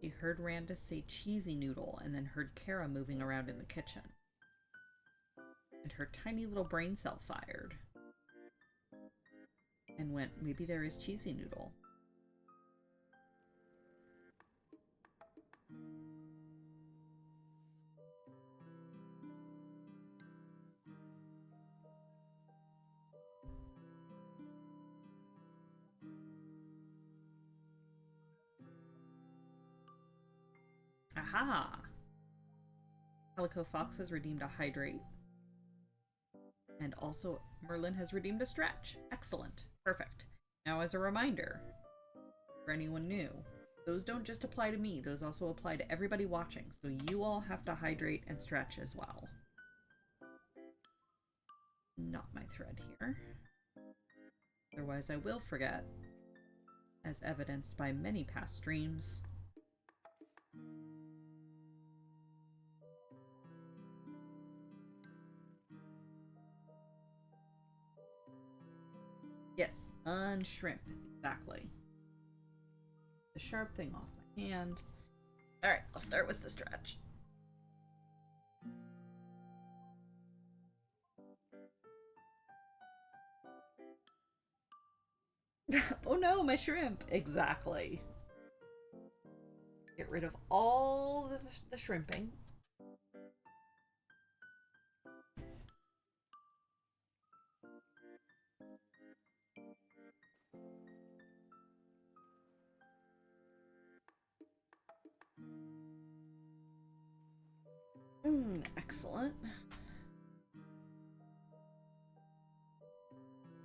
She heard Randa say cheesy noodle and then heard Kara moving around in the kitchen. And her tiny little brain cell fired. And went, maybe there is cheesy noodle. Aha! Calico Fox has redeemed a hydrate. And also, Merlin has redeemed a stretch. Excellent. Perfect. Now, as a reminder, for anyone new, those don't just apply to me. Those also apply to everybody watching. So you all have to hydrate and stretch as well. Not my thread here. Otherwise, I will forget, as evidenced by many past streams. Yes, unshrimp. Exactly. The sharp thing off my hand. Alright, I'll start with the stretch. Oh no, my shrimp! Exactly. Get rid of all the shrimping. Excellent.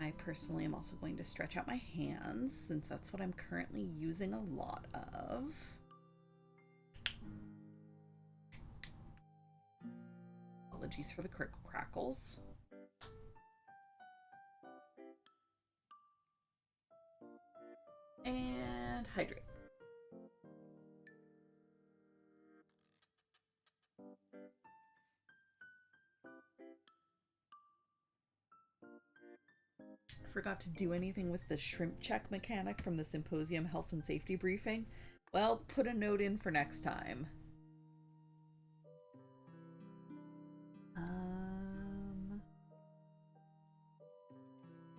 I personally am also going to stretch out my hands, since that's what I'm currently using a lot of. Apologies for the crickle crackles. And hydrate. Forgot to do anything with the shrimp check mechanic from the Symposium Health and Safety briefing. Well, put a note in for next time.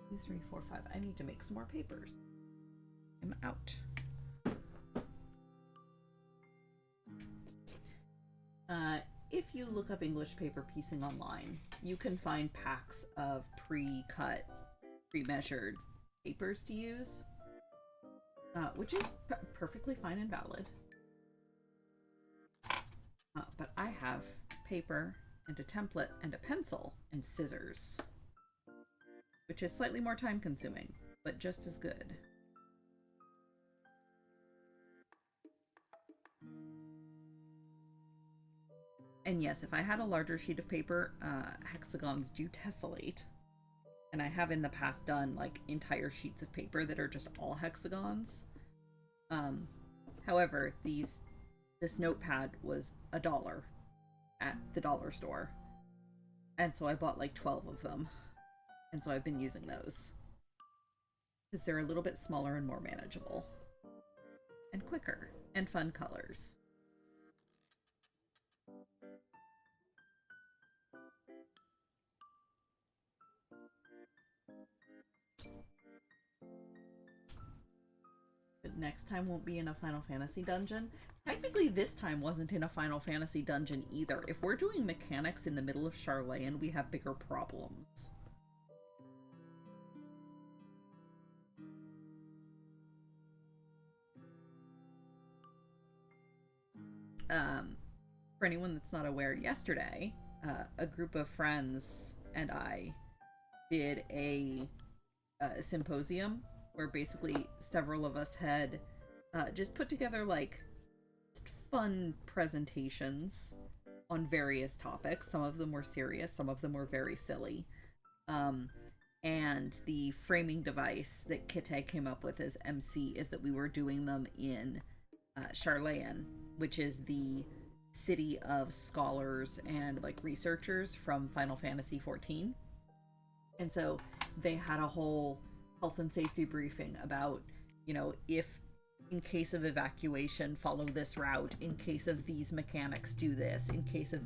2, 3, 4, 5. I need to make some more papers. I'm out. If you look up English paper piecing online, you can find packs of pre-cut, pre-measured papers to use, which is perfectly fine and valid. But I have paper and a template and a pencil and scissors, which is slightly more time consuming, but just as good. And yes, if I had a larger sheet of paper, hexagons do tessellate. And I have in the past done like entire sheets of paper that are just all hexagons. However, this notepad was $1 at the dollar store. And so I bought like 12 of them. And so I've been using those. Because they're a little bit smaller and more manageable. And quicker. And fun colors. But next time won't be in a Final Fantasy dungeon. Technically, this time wasn't in a Final Fantasy dungeon either. If we're doing mechanics in the middle of Charlayan, we have bigger problems. For anyone that's not aware, yesterday, a group of friends and I did a symposium where basically several of us had just put together like fun presentations on various topics. Some of them were serious, some of them were very silly. And the framing device that Kite came up with as MC is that we were doing them in Charlayan, which is the city of scholars and like researchers from Final Fantasy XIV. And so they had a whole health and safety briefing about, you know, if in case of evacuation, follow this route. In case of these mechanics, do this. In case of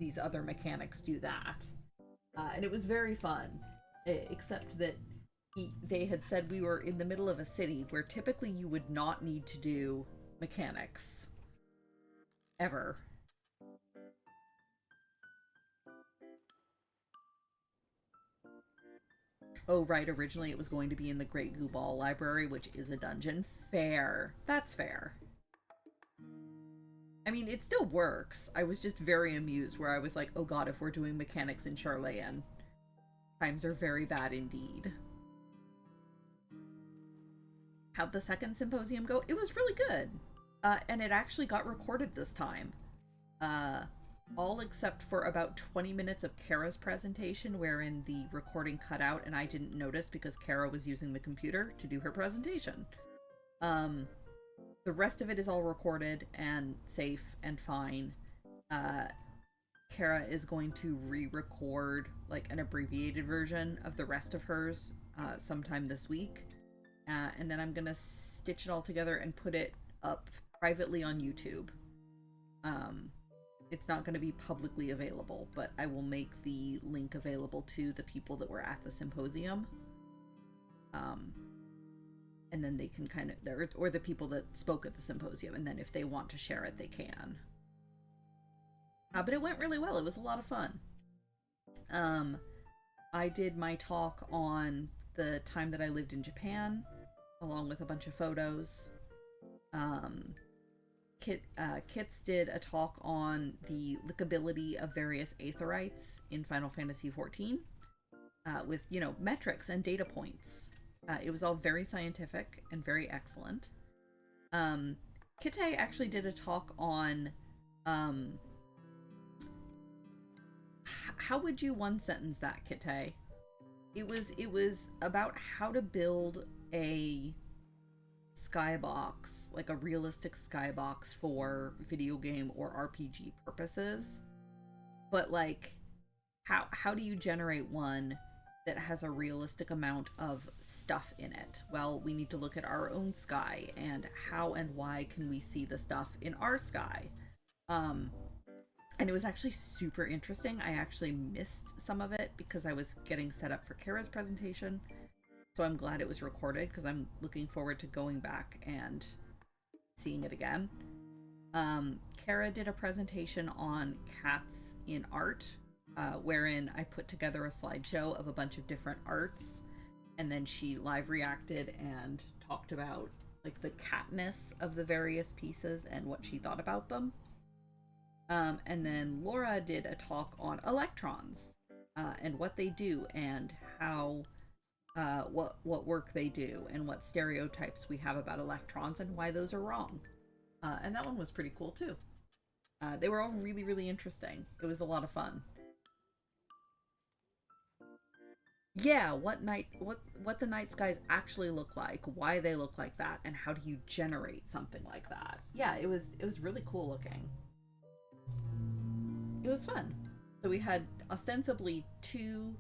these other mechanics, do that. And it was very fun, except that they had said we were in the middle of a city where typically you would not need to do mechanics. Ever. Oh, right, originally it was going to be in the Great Goo Ball Library, which is a dungeon. Fair. That's fair. I mean, it still works. I was just very amused where I was like, oh god, if we're doing mechanics in Charlayan, times are very bad indeed. How'd the second symposium go? It was really good. And it actually got recorded this time. Uh, all except for about 20 minutes of Kara's presentation, wherein the recording cut out and I didn't notice because Kara was using the computer to do her presentation. Um, the rest of it is all recorded and safe and fine. Uh, Kara is going to re-record like an abbreviated version of the rest of hers sometime this week. And then I'm gonna stitch it all together and put it up privately on YouTube. It's not going to be publicly available, but I will make the link available to the people that were at the symposium. And then they can kind of, or the people that spoke at the symposium, and then if they want to share it, they can. But it went really well. It was a lot of fun. I did my talk on the time that I lived in Japan, along with a bunch of photos. Kits did a talk on the lickability of various aetherites in Final Fantasy XIV, with, you know, metrics and data points. It was all very scientific and very excellent. Kite actually did a talk on how would you one sentence that, Kite? It was about how to build a skybox, like a realistic skybox for video game or RPG purposes. But like how do you generate one that has a realistic amount of stuff in it? Well, we need to look at our own sky and how and why can we see the stuff in our sky. And it was actually super interesting. I actually missed some of it because I was getting set up for Kara's presentation. So I'm glad it was recorded because I'm looking forward to going back and seeing it again. Kara did a presentation on cats in art, wherein I put together a slideshow of a bunch of different arts, and then she live reacted and talked about like the catness of the various pieces and what she thought about them. And then Laura did a talk on electrons and what they do and how what work they do and what stereotypes we have about electrons and why those are wrong. And that one was pretty cool too. They were all really, really interesting. It was a lot of fun. Yeah, what the night skies actually look like, why they look like that, and how do you generate something like that. Yeah, it was really cool looking. It was fun. So we had ostensibly two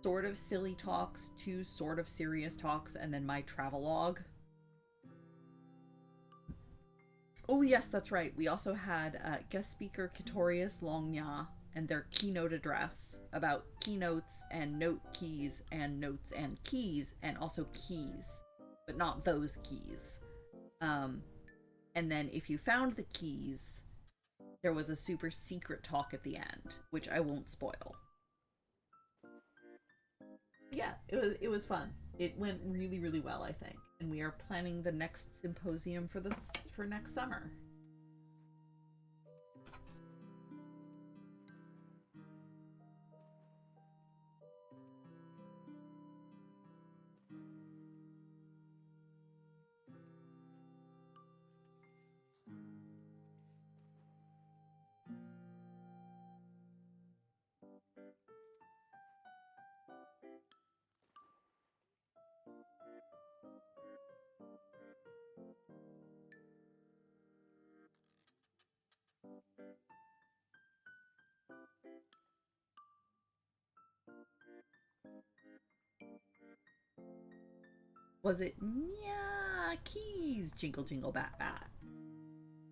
sort of silly talks, two sort of serious talks, and then my travelogue. Oh yes, that's right. We also had guest speaker Kitorius Longnya and their keynote address about keynotes and note keys and notes and keys, and also keys, but not those keys. And then if you found the keys, there was a super secret talk at the end, which I won't spoil. Yeah, it was fun. It went really, really well, I think. And we are planning the next symposium for next summer. Was it yeah keys jingle jingle bat bat?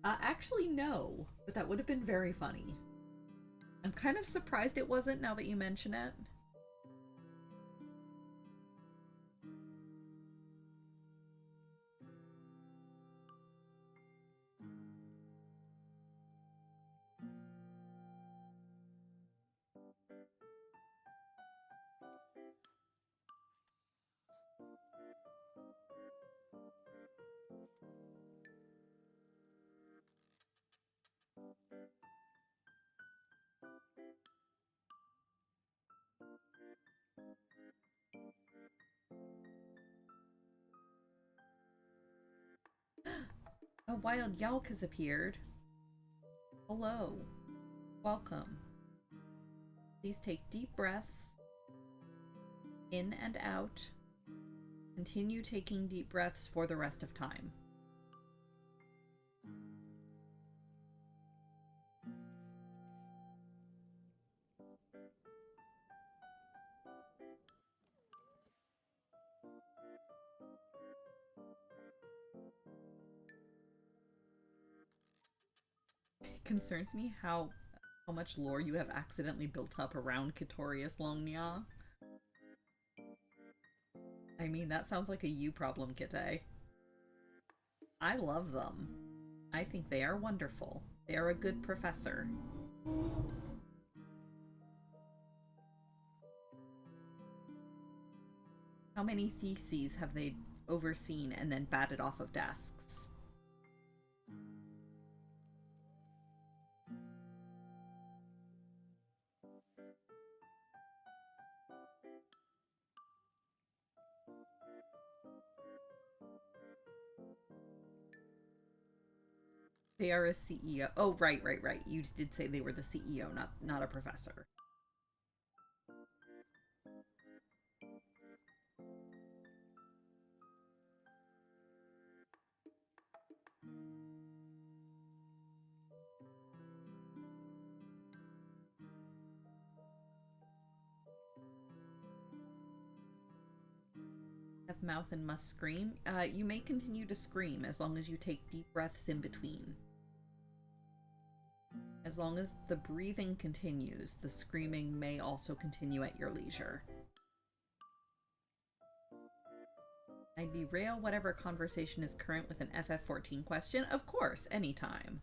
Actually no, but that would have been very funny. I'm kind of surprised it wasn't now that you mention it. A wild Yalk has appeared. Hello. Welcome. Please take deep breaths. In and out. Continue taking deep breaths for the rest of time. It concerns me how much lore you have accidentally built up around Kitorius Longnia. I mean, that sounds like a you problem, Kite. I love them. I think they are wonderful. They are a good professor. How many theses have they overseen and then batted off of desks? They are a CEO. Oh, right. You did say they were the CEO, not a professor. Have mouth and must scream. You may continue to scream as long as you take deep breaths in between. As long as the breathing continues, the screaming may also continue at your leisure. I derail whatever conversation is current with an FF14 question. Of course, anytime.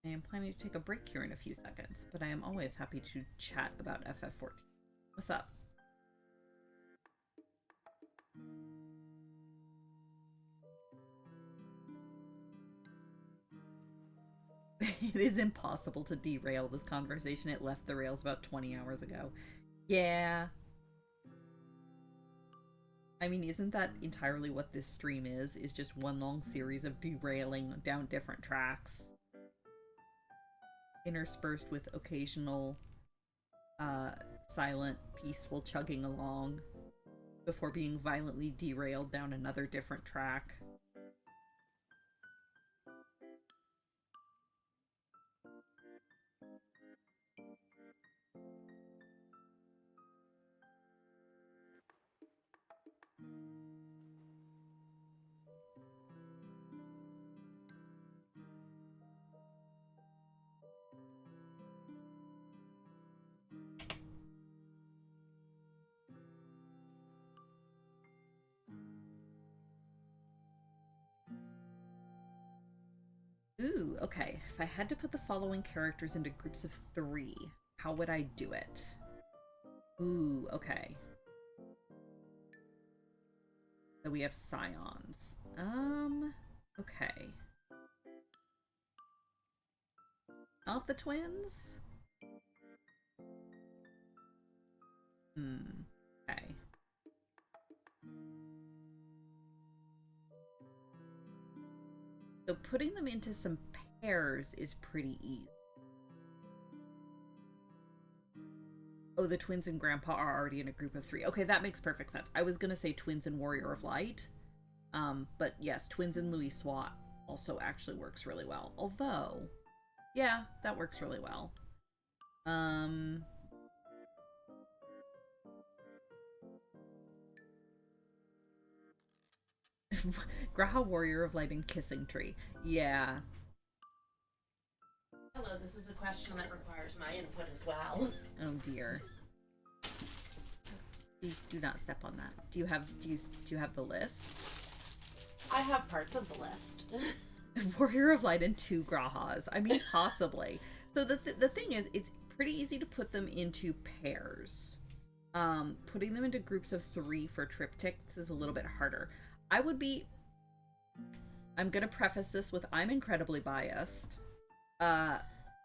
I am planning to take a break here in a few seconds, but I am always happy to chat about FF14. What's up? It is impossible to derail this conversation. It left the rails about 20 hours ago. Yeah. I mean, isn't that entirely what this stream is? Is just one long series of derailing down different tracks. Interspersed with occasional, silent, peaceful chugging along before being violently derailed down another different track. Ooh, okay. If I had to put the following characters into groups of 3, how would I do it? Ooh, okay. So we have Scions. Okay. Not the twins? Okay. So putting them into some pairs is pretty easy. Oh, the twins and Grandpa are already in a group of 3. Okay, that makes perfect sense. I was gonna say twins and Warrior of Light. But yes, twins and Louis Swat also actually works really well. Although, yeah, that works really well. Graha, Warrior of Light, and Kissing Tree. Yeah. Hello, this is a question that requires my input as well. Oh dear. Please do not step on that. Do you have the list? I have parts of the list. Warrior of Light and 2 Grahas. I mean, possibly. So the thing is, it's pretty easy to put them into pairs. Putting them into groups of 3 for triptychs is a little bit harder. I'm gonna preface this with I'm incredibly biased.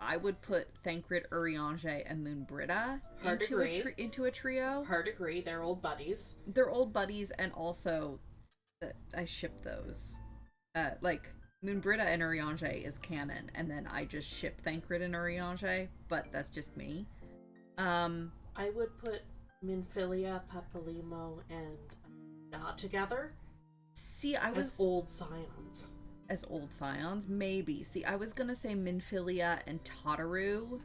I would put Thancred, Urianger, and Moonbrita Hard agree. Into a trio. Hard agree. They're old buddies. They're old buddies, and also I ship those. Like Moonbrita and Urianger is canon, and then I just ship Thancred and Urianger, but that's just me. I would put Minfilia, Papalimo, and together. See, I was as old scions. As old scions, maybe. See, I was gonna say Minfilia and Tataru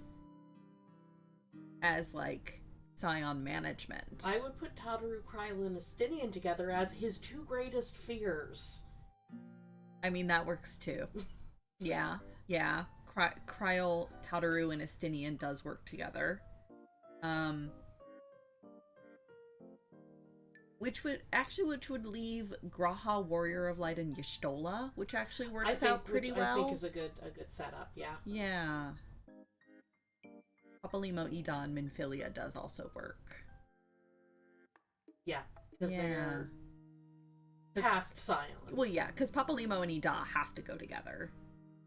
as like scion management. I would put Tataru, Kryl, and Estinian together as his two greatest fears. I mean, that works too. Yeah. Kryl, Tataru, and Estinian does work together. Which would leave Graha, Warrior of Light, and Y'shtola, which actually works out pretty well. I think is a good setup, yeah. Yeah. Papalimo, Ida, and Minfilia does also work. Yeah, because they're past scions. Well, yeah, because Papalimo and Ida have to go together.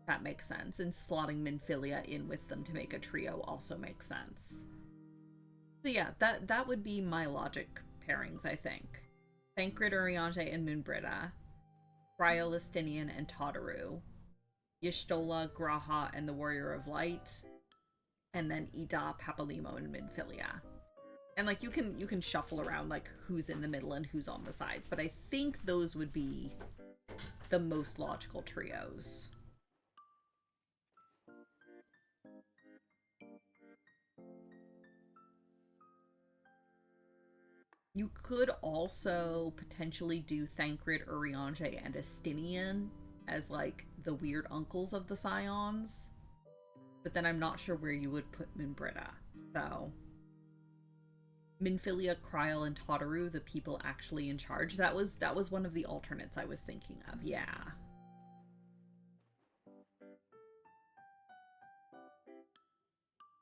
That makes sense. And slotting Minfilia in with them to make a trio also makes sense. So yeah, that would be my logic pairings, I think. Thancred, Urianger, and Moonbrita. Kryl, Estinian, and Tataru. Y'shtola, Graha, and the Warrior of Light. And then Ida, Papalimo, and Minfilia. And like you can shuffle around like who's in the middle and who's on the sides, but I think those would be the most logical trios. You could also potentially do Thancred, Urianger, and Estinian as like the weird uncles of the scions. But then I'm not sure where you would put Moonbrita. So Minfilia, Kryl, and Tataru, the people actually in charge. That was one of the alternates I was thinking of. Yeah.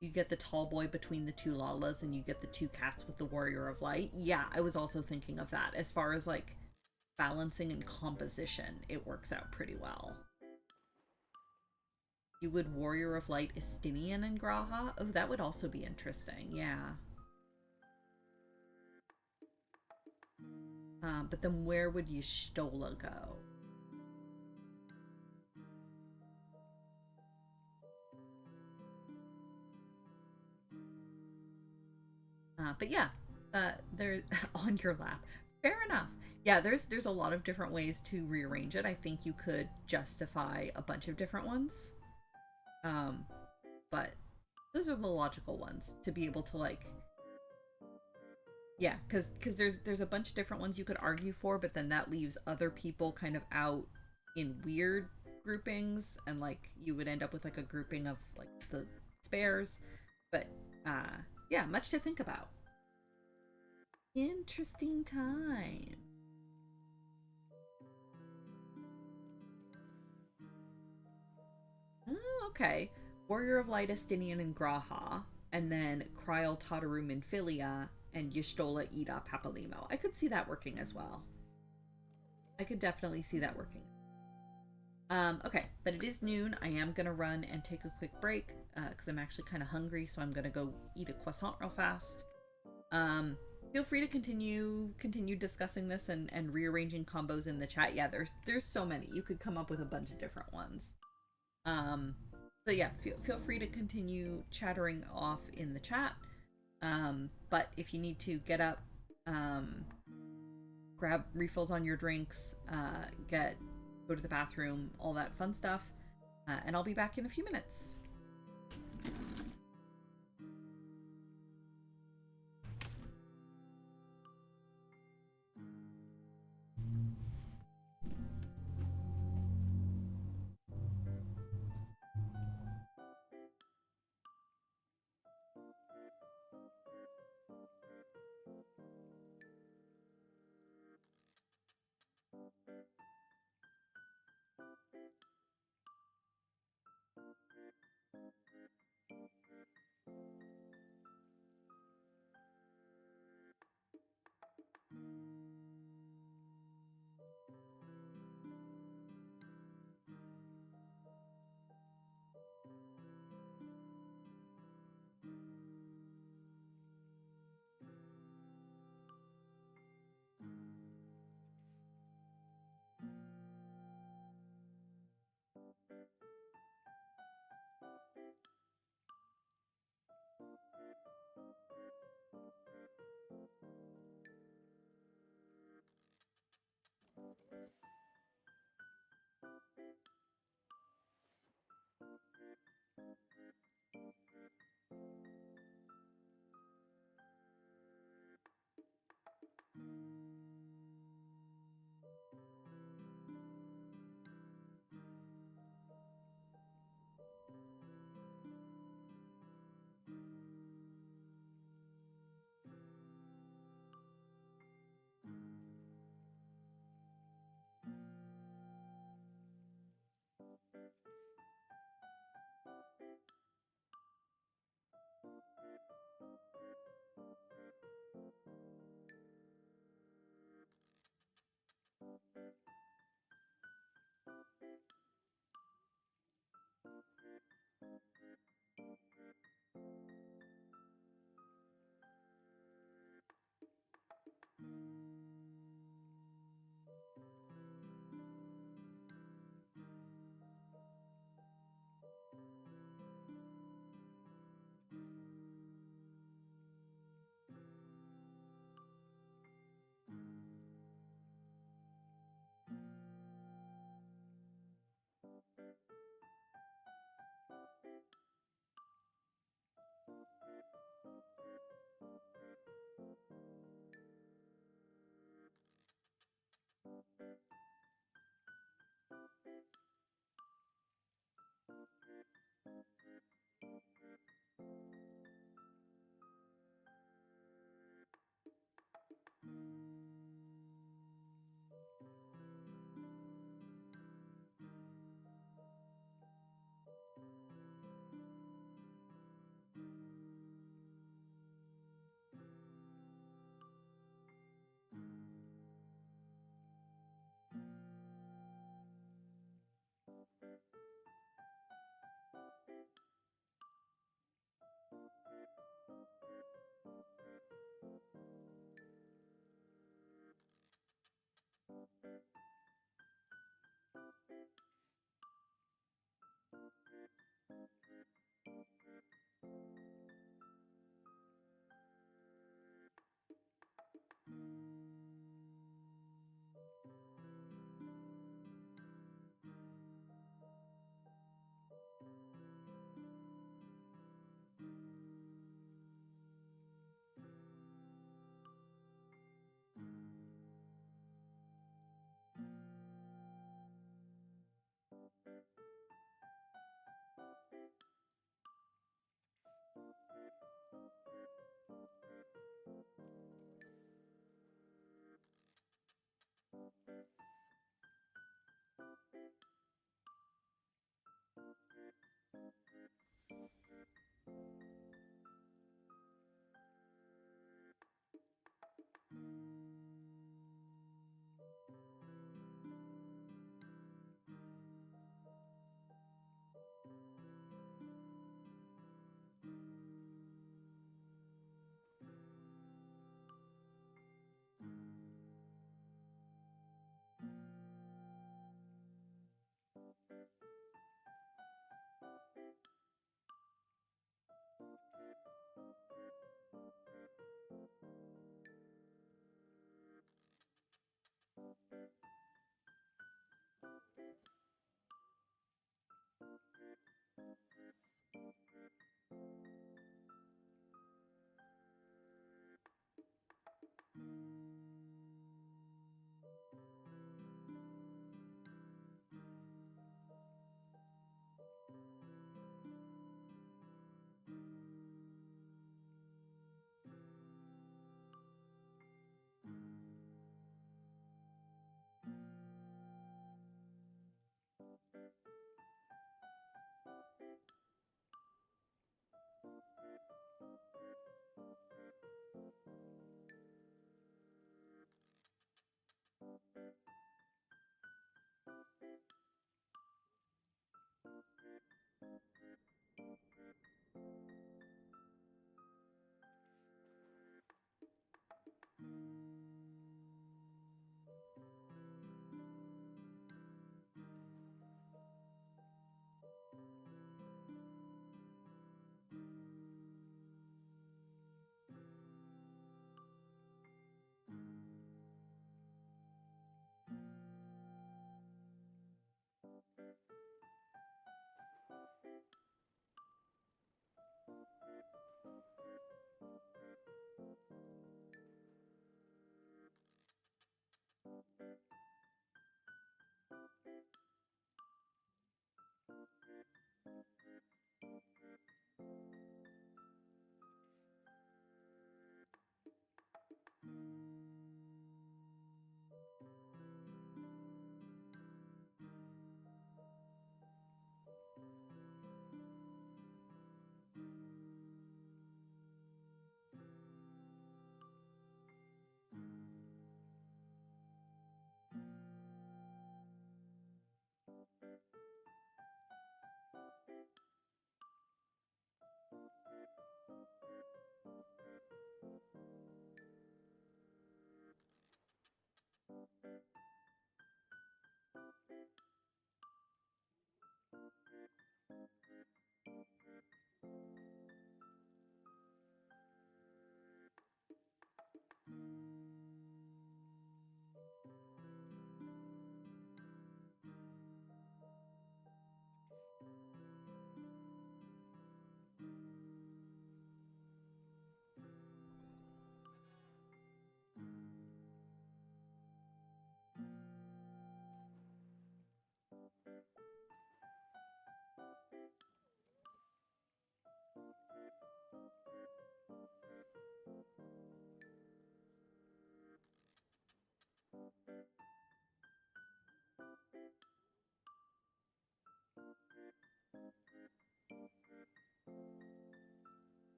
You get the tall boy between the two Lalas, and you get the two cats with the Warrior of Light. Yeah, I was also thinking of that. As far as like balancing and composition, it works out pretty well. You would Warrior of Light, Estinian, and Graha. Oh, that would also be interesting. Yeah. But then where would Y'shtola go? But yeah, they're on your lap. Fair enough. Yeah, there's a lot of different ways to rearrange it. I think you could justify a bunch of different ones. But those are the logical ones to be able to like. Yeah, because there's a bunch of different ones you could argue for, but then that leaves other people kind of out in weird groupings, and like you would end up with like a grouping of like the spares. But yeah, much to think about. Interesting time. Oh, okay. Warrior of Light, Estinian, and Graha, and then Kryl, Tataru, Minfilia, and Y'shtola, Ida, Papalimo. I could see that working as well. I could definitely see that working. Okay, but it is noon. I am gonna run and take a quick break because I'm actually kind of hungry, so I'm gonna go eat a croissant real fast. Feel free to continue discussing this and rearranging combos in the chat. Yeah, there's so many. You could come up with a bunch of different ones. But yeah, feel free to continue chattering off in the chat. But if you need to get up, grab refills on your drinks, go to the bathroom, all that fun stuff, and I'll be back in a few minutes.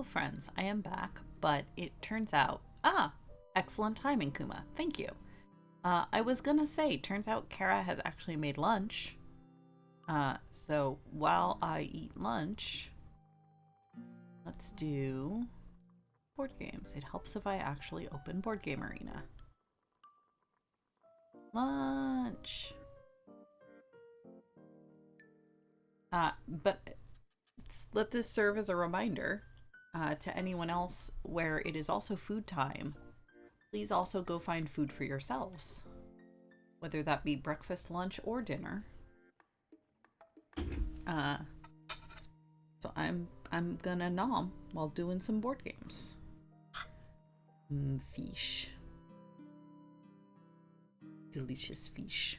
Hello, friends. I am back, but it turns out. Excellent timing, Kuma. Thank you. I was gonna say, turns out Kara has actually made lunch. So while I eat lunch, let's do board games. It helps if I actually open Board Game Arena. Lunch. But let this serve as a reminder to anyone else where it is also food time. Please also go find food for yourselves, whether that be breakfast, lunch, or dinner. So I'm gonna nom while doing some board games. Fish. Delicious fish.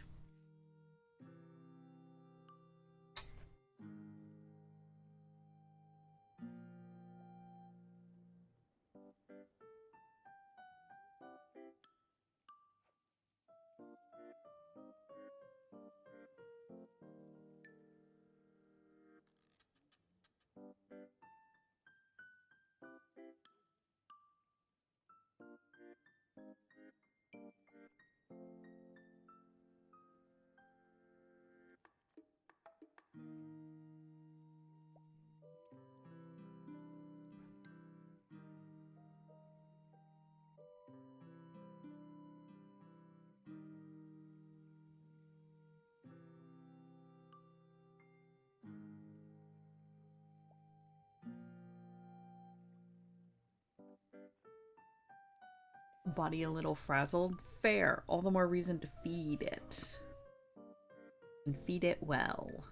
Body a little frazzled? Fair. All the more reason to feed it. And feed it well.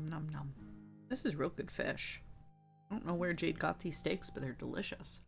Nom nom. This is real good fish. I don't know where Jade got these steaks, but they're delicious.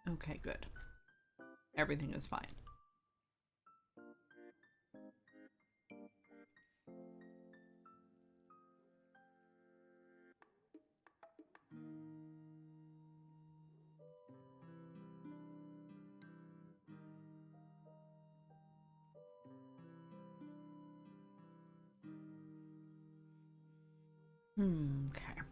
Okay, good. Everything is fine. Okay.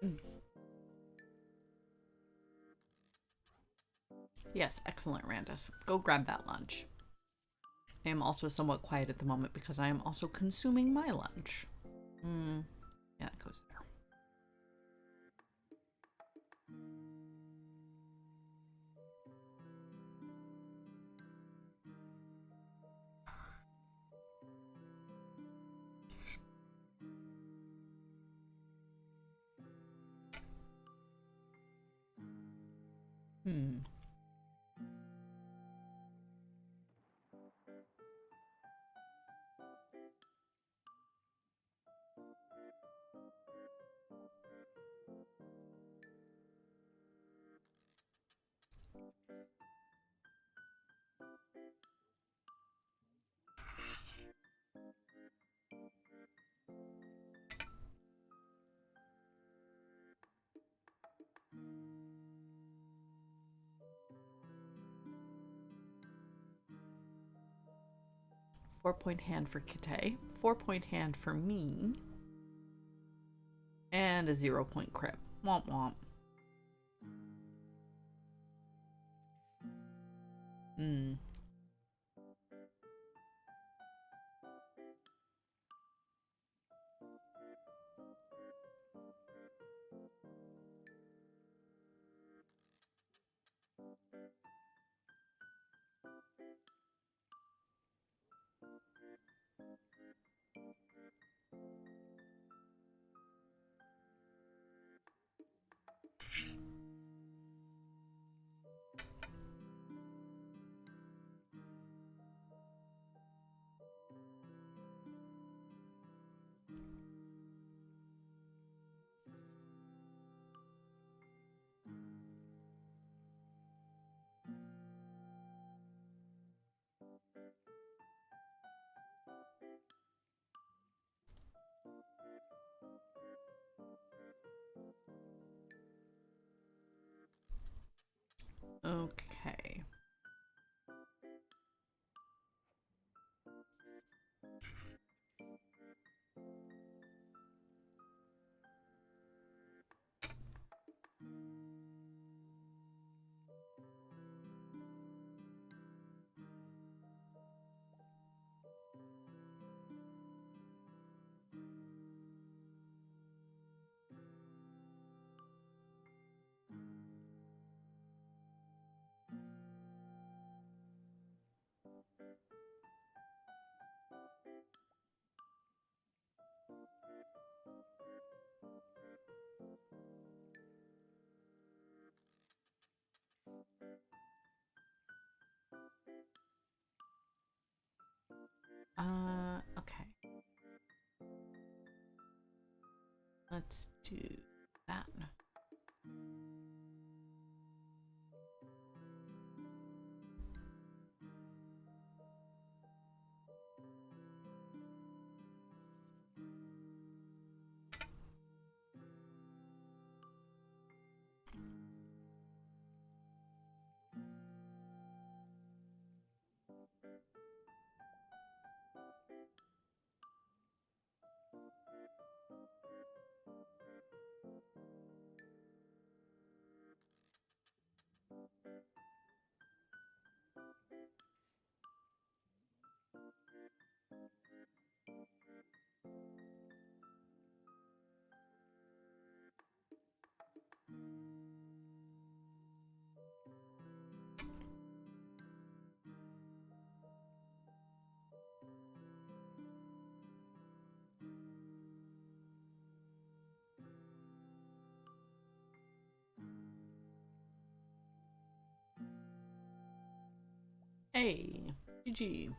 Mm. Yes, excellent, Randus. Go grab that lunch. I am also somewhat quiet at the moment because I am also consuming my lunch. Yeah, it goes there. Hmm. Four-point hand for Kite, 4-point hand for me, and a 0-point crib. Womp womp. Hmm. Okay. Okay. Let's do that. Hey, GG.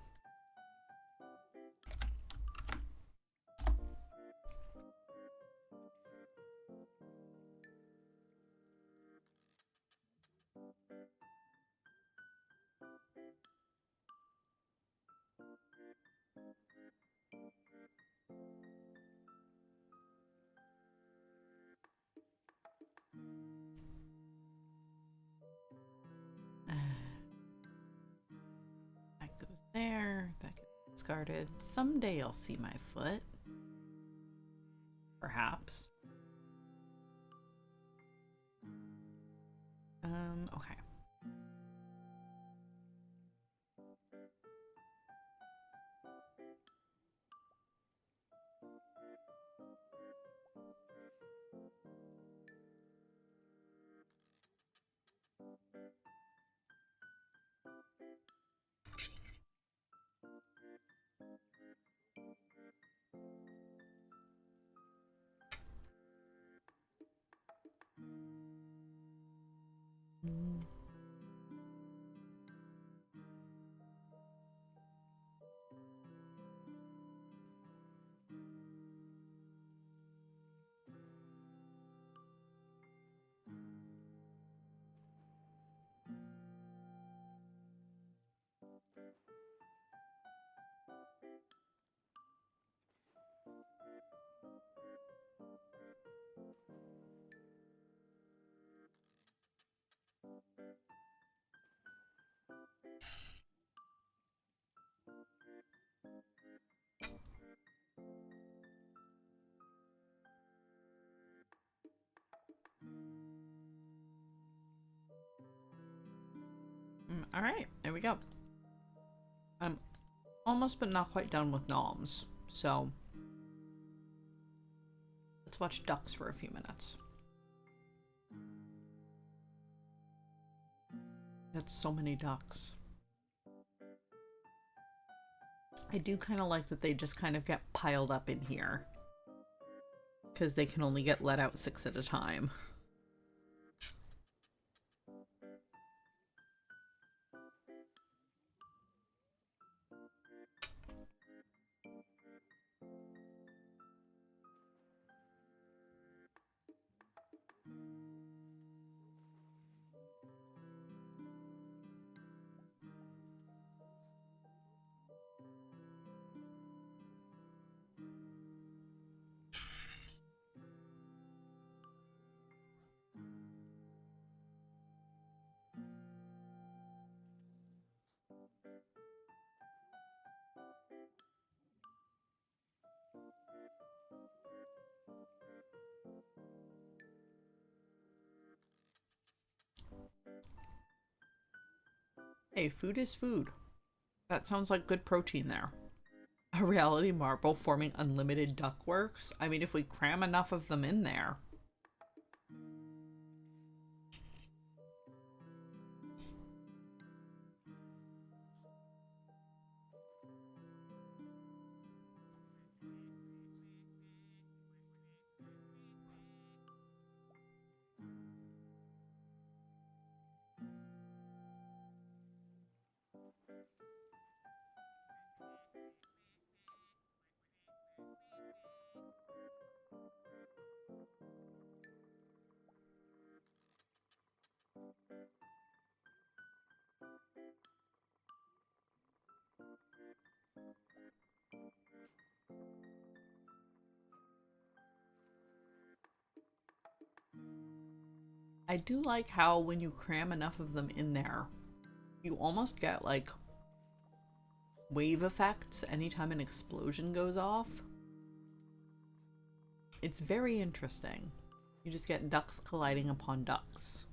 That goes there. That gets discarded. Someday I'll see my foot. Perhaps. Okay. Mm. All right, there we go. I'm almost but not quite done with noms, so let's watch ducks for a few minutes. That's so many ducks. I do kind of like that they just kind of get piled up in here, because they can only get let out 6 at a time. Hey, food is food. That sounds like good protein there. A reality marble forming unlimited duckworks? I mean, if we cram enough of them in there. I do like how when you cram enough of them in there, you almost get like wave effects anytime an explosion goes off. It's very interesting. You just get ducks colliding upon ducks.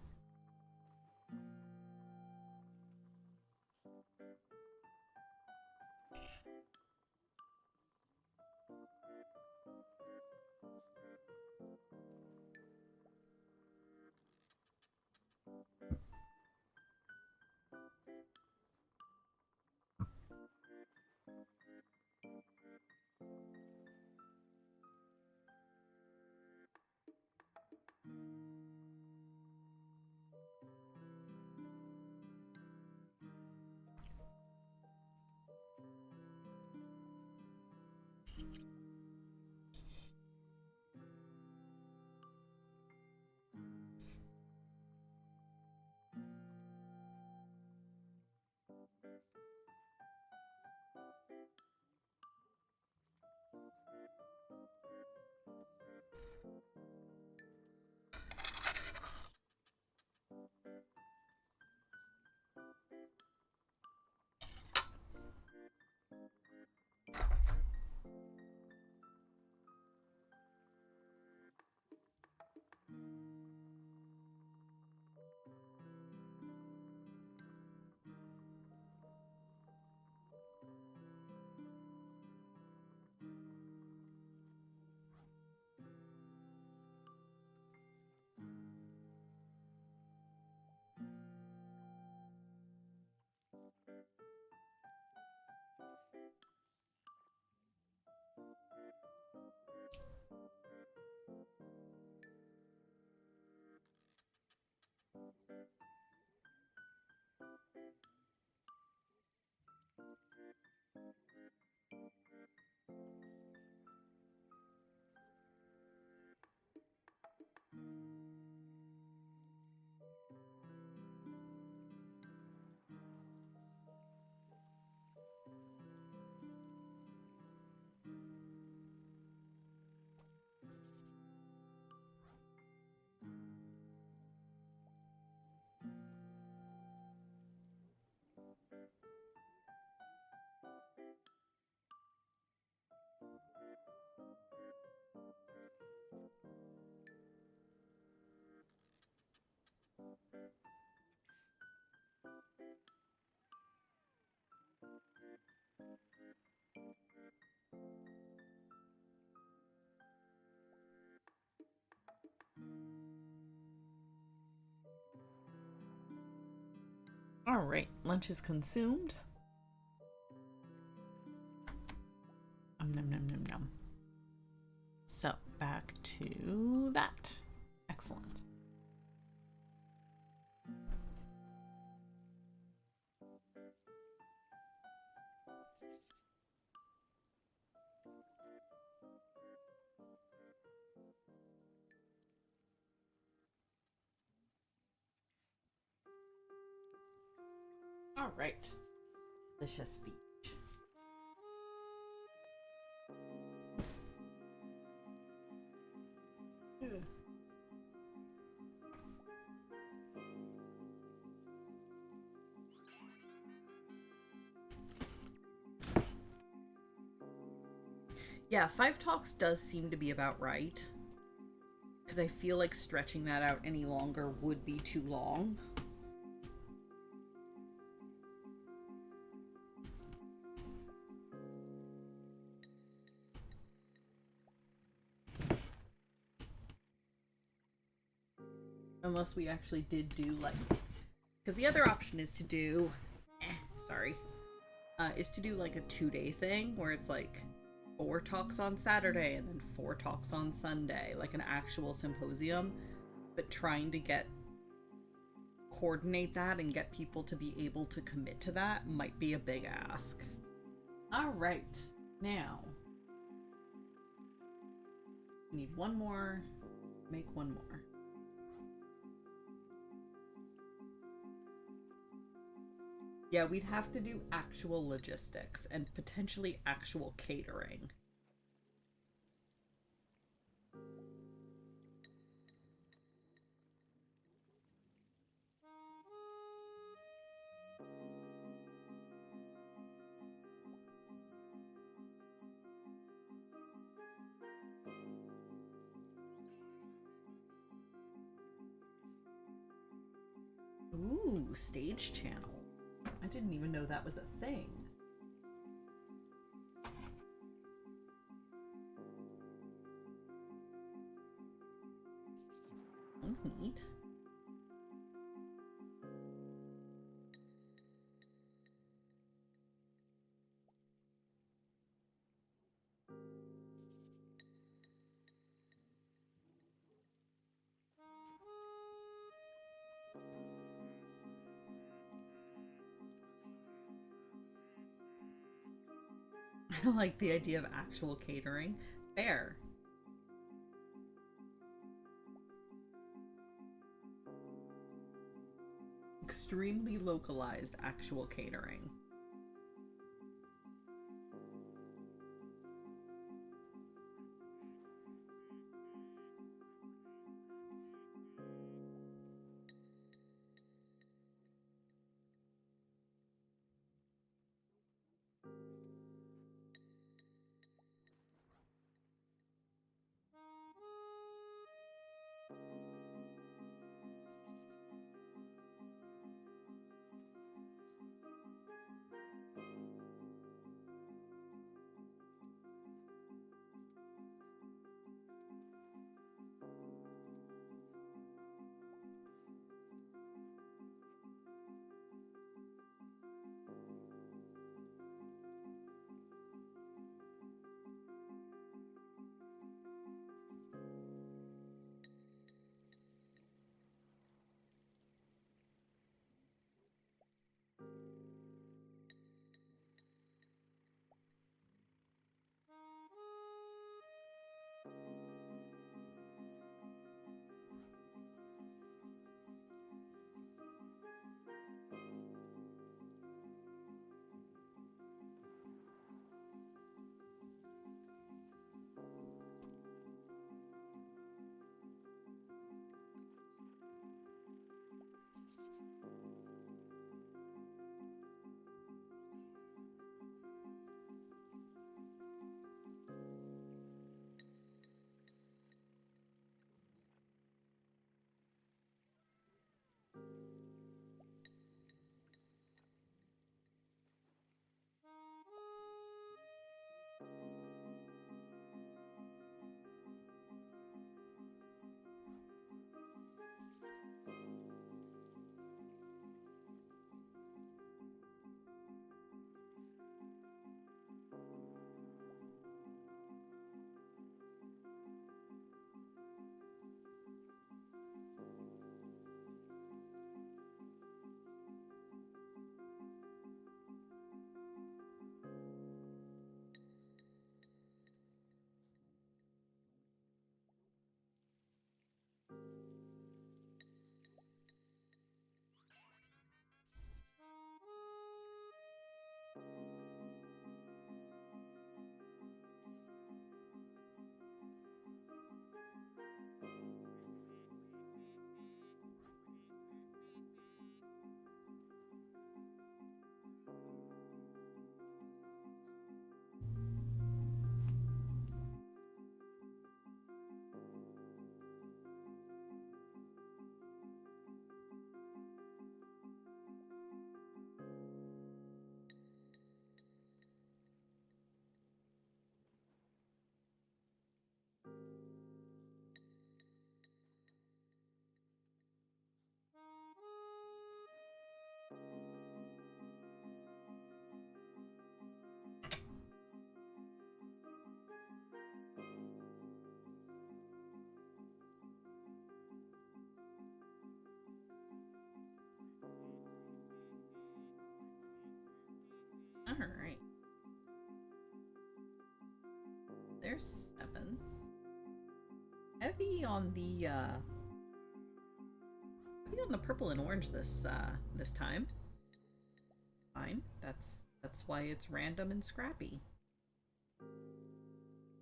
Alright, lunch is consumed. Nom nom nom nom. So, back to that. Excellent. Alright. Delicious beach. Yeah, 5 talks does seem to be about right. Because I feel like stretching that out any longer would be too long. Unless we actually did do, like... Because the other option is to do... is to do, like, a 2-day thing, where it's, like, 4 talks on Saturday and then 4 talks on Sunday. Like, an actual symposium. But trying to coordinate that and get people to be able to commit to that might be a big ask. Alright. Now. We need one more. Make one more. Yeah, we'd have to do actual logistics and potentially actual catering. Ooh, stage channel. I didn't even know that was a thing. That's neat. I like the idea of actual catering. Fair. Extremely localized actual catering. there's 7. Heavy on the purple and orange this time. Fine. That's why it's random and scrappy.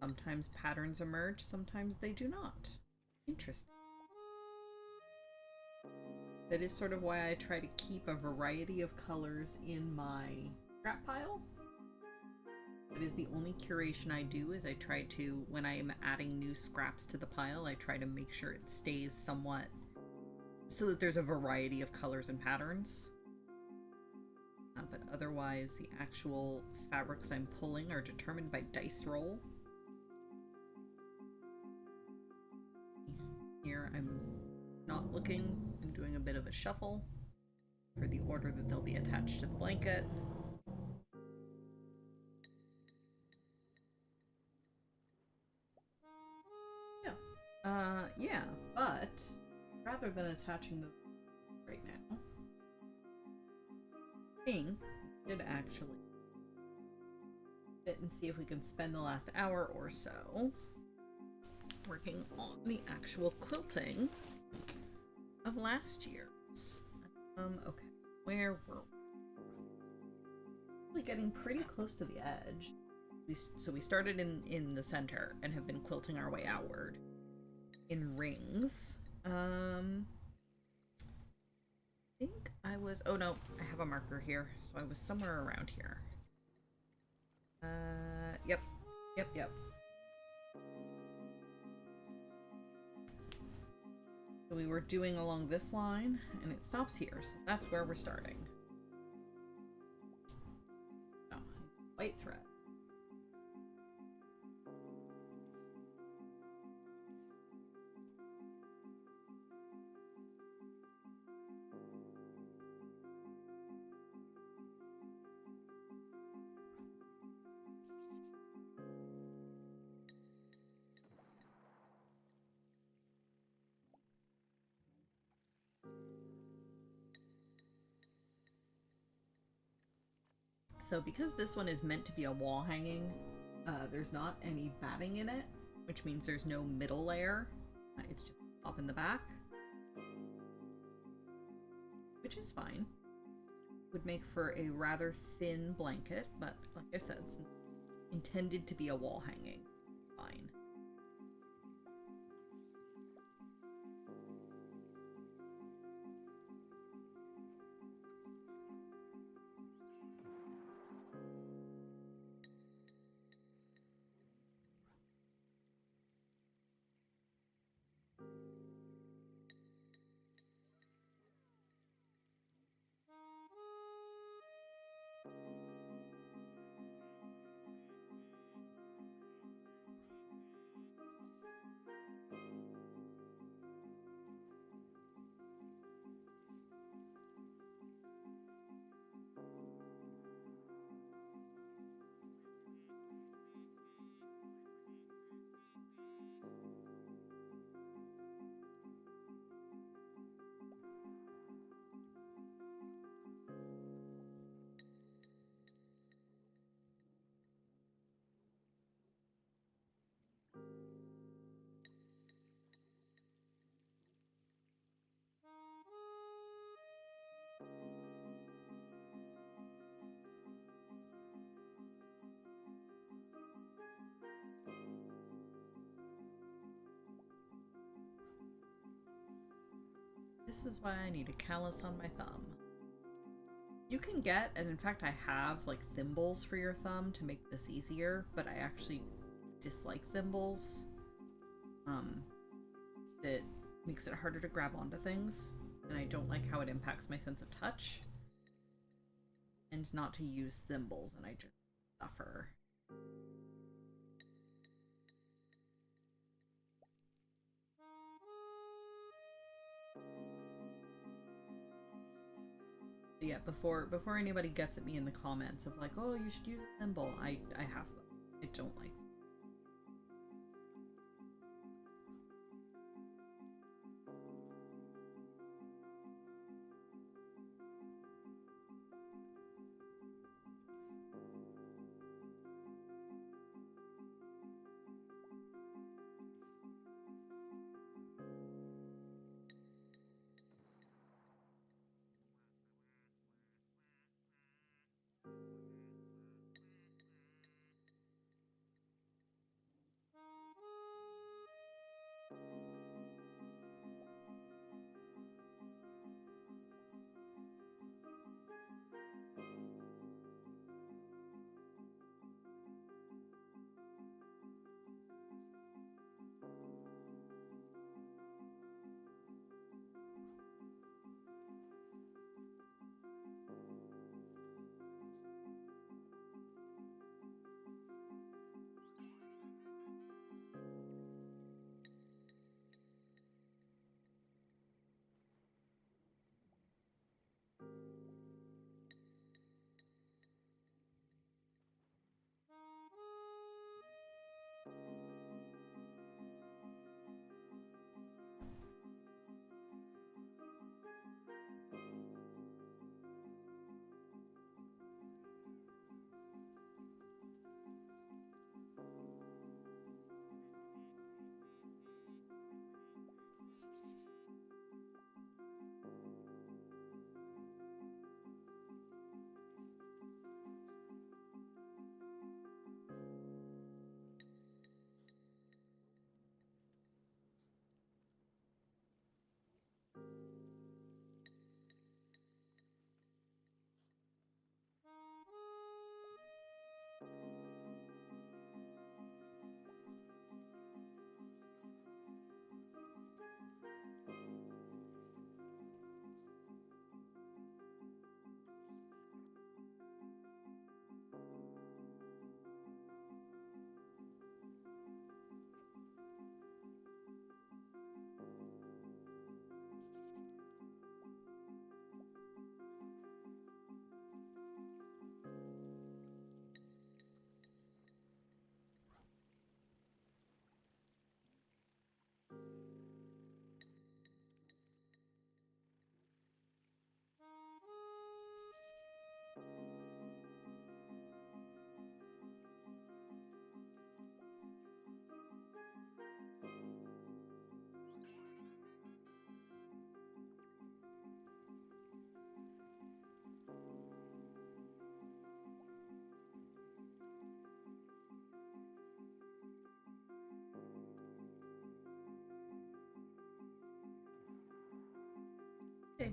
Sometimes patterns emerge, sometimes they do not. Interesting. That is sort of why I try to keep a variety of colors in my scrap pile. That is the only curation I do, is I try to, when I am adding new scraps to the pile, I try to make sure it stays somewhat so that there's a variety of colors and patterns. But otherwise, the actual fabrics I'm pulling are determined by dice roll. Here I'm not looking, I'm doing a bit of a shuffle for the order that they'll be attached to the blanket. Yeah, but rather than attaching them right now, I think we should actually fit and see if we can spend the last hour or so working on the actual quilting of last year's. Okay, where were we? Getting pretty close to the edge. So we started in the center and have been quilting our way outward in rings. I think I was, oh no, I have a marker here, so I was somewhere around here. Yep. So we were doing along this line, and it stops here, so that's where we're starting. Oh, white thread. So because this one is meant to be a wall hanging, there's not any batting in it, which means there's no middle layer. It's just up in the back, which is fine. Would make for a rather thin blanket, but like I said, it's intended to be a wall hanging. Fine. This is why I need a callus on my thumb. You can get, and in fact I have, like thimbles for your thumb to make this easier, but I actually dislike thimbles. It makes it harder to grab onto things, and I don't like how it impacts my sense of touch. And not to use thimbles, and I just suffer. Yeah, before anybody gets at me in the comments of like, oh, you should use a thimble, I have them. I don't like them.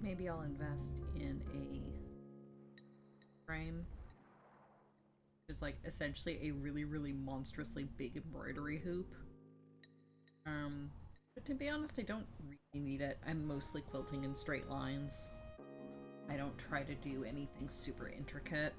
maybe I'll invest in a frame, which is like essentially a really, really monstrously big embroidery hoop. But to be honest, I don't really need it. I'm mostly quilting in straight lines. I don't try to do anything super intricate.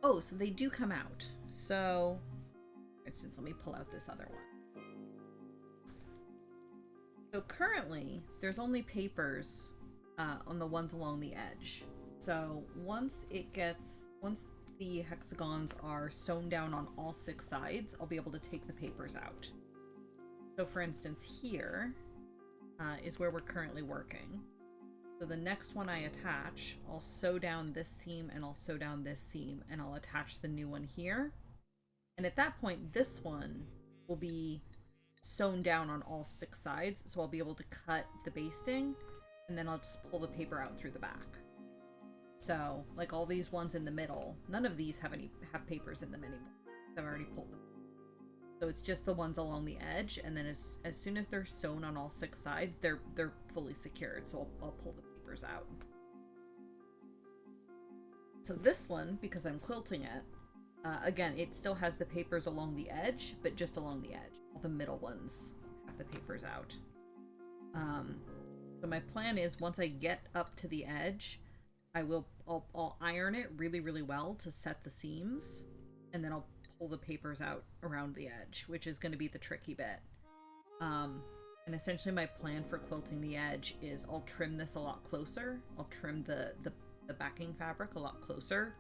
Oh, so they do come out. So, for instance, let me pull out this other one. So currently, there's only papers on the ones along the edge. So once the hexagons are sewn down on all 6 sides, I'll be able to take the papers out. So for instance, here is where we're currently working. So the next one I attach, I'll sew down this seam and I'll sew down this seam and I'll attach the new one here. And at that point, this one will be sewn down on all 6 sides, so I'll be able to cut the basting and then I'll just pull the paper out through the back. So like all these ones in the middle, none of these have papers in them anymore. I've already pulled them. So it's just the ones along the edge, and then as soon as they're sewn on all 6 sides, they're fully secured, so I'll pull the papers out. So this one, because I'm quilting it, again, it still has the papers along the edge, but just along the edge. All the middle ones have the papers out. So my plan is once I get up to the edge, I'll iron it really, really well to set the seams, and then I'll pull the papers out around the edge, which is going to be the tricky bit. And essentially my plan for quilting the edge is I'll trim this a lot closer. I'll trim the backing fabric a lot closer,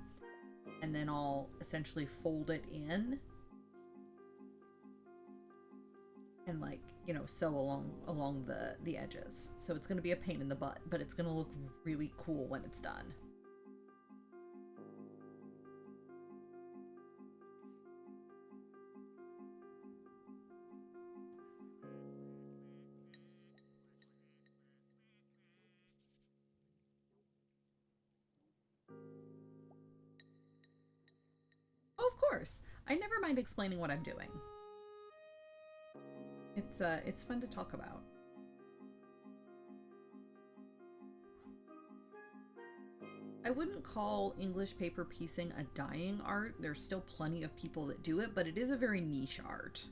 and then I'll essentially fold it in and, like, you know, sew along the edges. So it's going to be a pain in the butt, but it's going to look really cool when it's done. Oh, of course. I never mind explaining what I'm doing. It's fun to talk about. I wouldn't call English paper piecing a dying art. There's still plenty of people that do it, but it is a very niche art.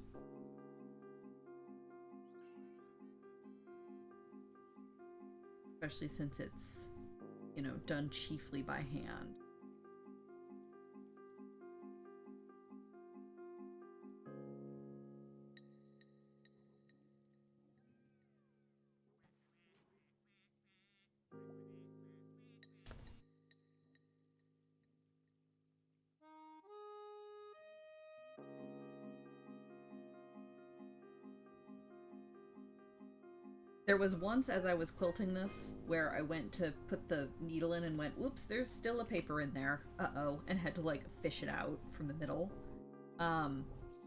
Especially since it's, you know, done chiefly by hand. There was once, as I was quilting this, where I went to put the needle in and went, whoops, there's still a paper in there. Uh-oh. And had to, like, fish it out from the middle.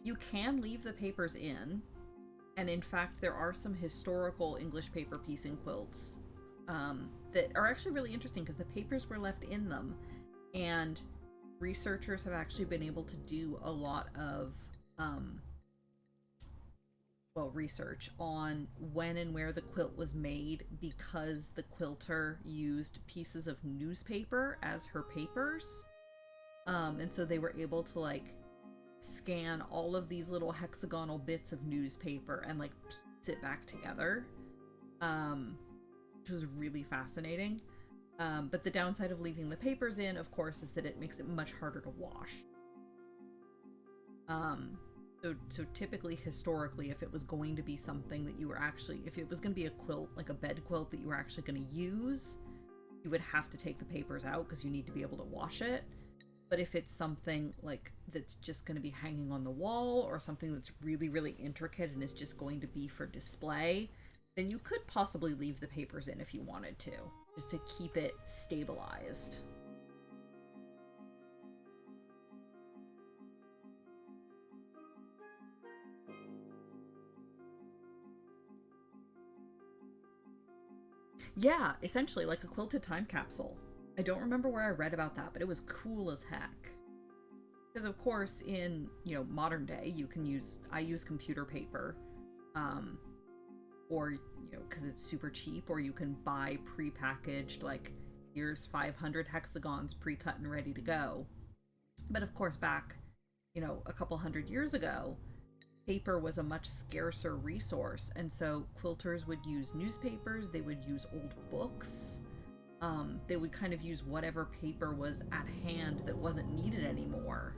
You can leave the papers in. And in fact, there are some historical English paper piecing quilts that are actually really interesting because the papers were left in them. And researchers have actually been able to do a lot of research on when and where the quilt was made, because the quilter used pieces of newspaper as her papers. And so they were able to like scan all of these little hexagonal bits of newspaper and like piece it back together, which was really fascinating. But the downside of leaving the papers in, of course, is that it makes it much harder to wash. So typically, historically, if it was going to be something that you were actually, if it was going to be a quilt, like a bed quilt that you were actually going to use, you would have to take the papers out because you need to be able to wash it. But if it's something like that's just going to be hanging on the wall, or something that's really, really intricate and is just going to be for display, then you could possibly leave the papers in if you wanted to, just to keep it stabilized. Yeah, essentially like a quilted time capsule. I don't remember where I read about that, but it was cool as heck. Because of course, in modern day, I use computer paper, or because it's super cheap, or you can buy pre-packaged, like here's 500 hexagons pre-cut and ready to go. But of course, back a couple hundred years ago, paper was a much scarcer resource, and so quilters would use newspapers, they would use old books, they would kind of use whatever paper was at hand that wasn't needed anymore,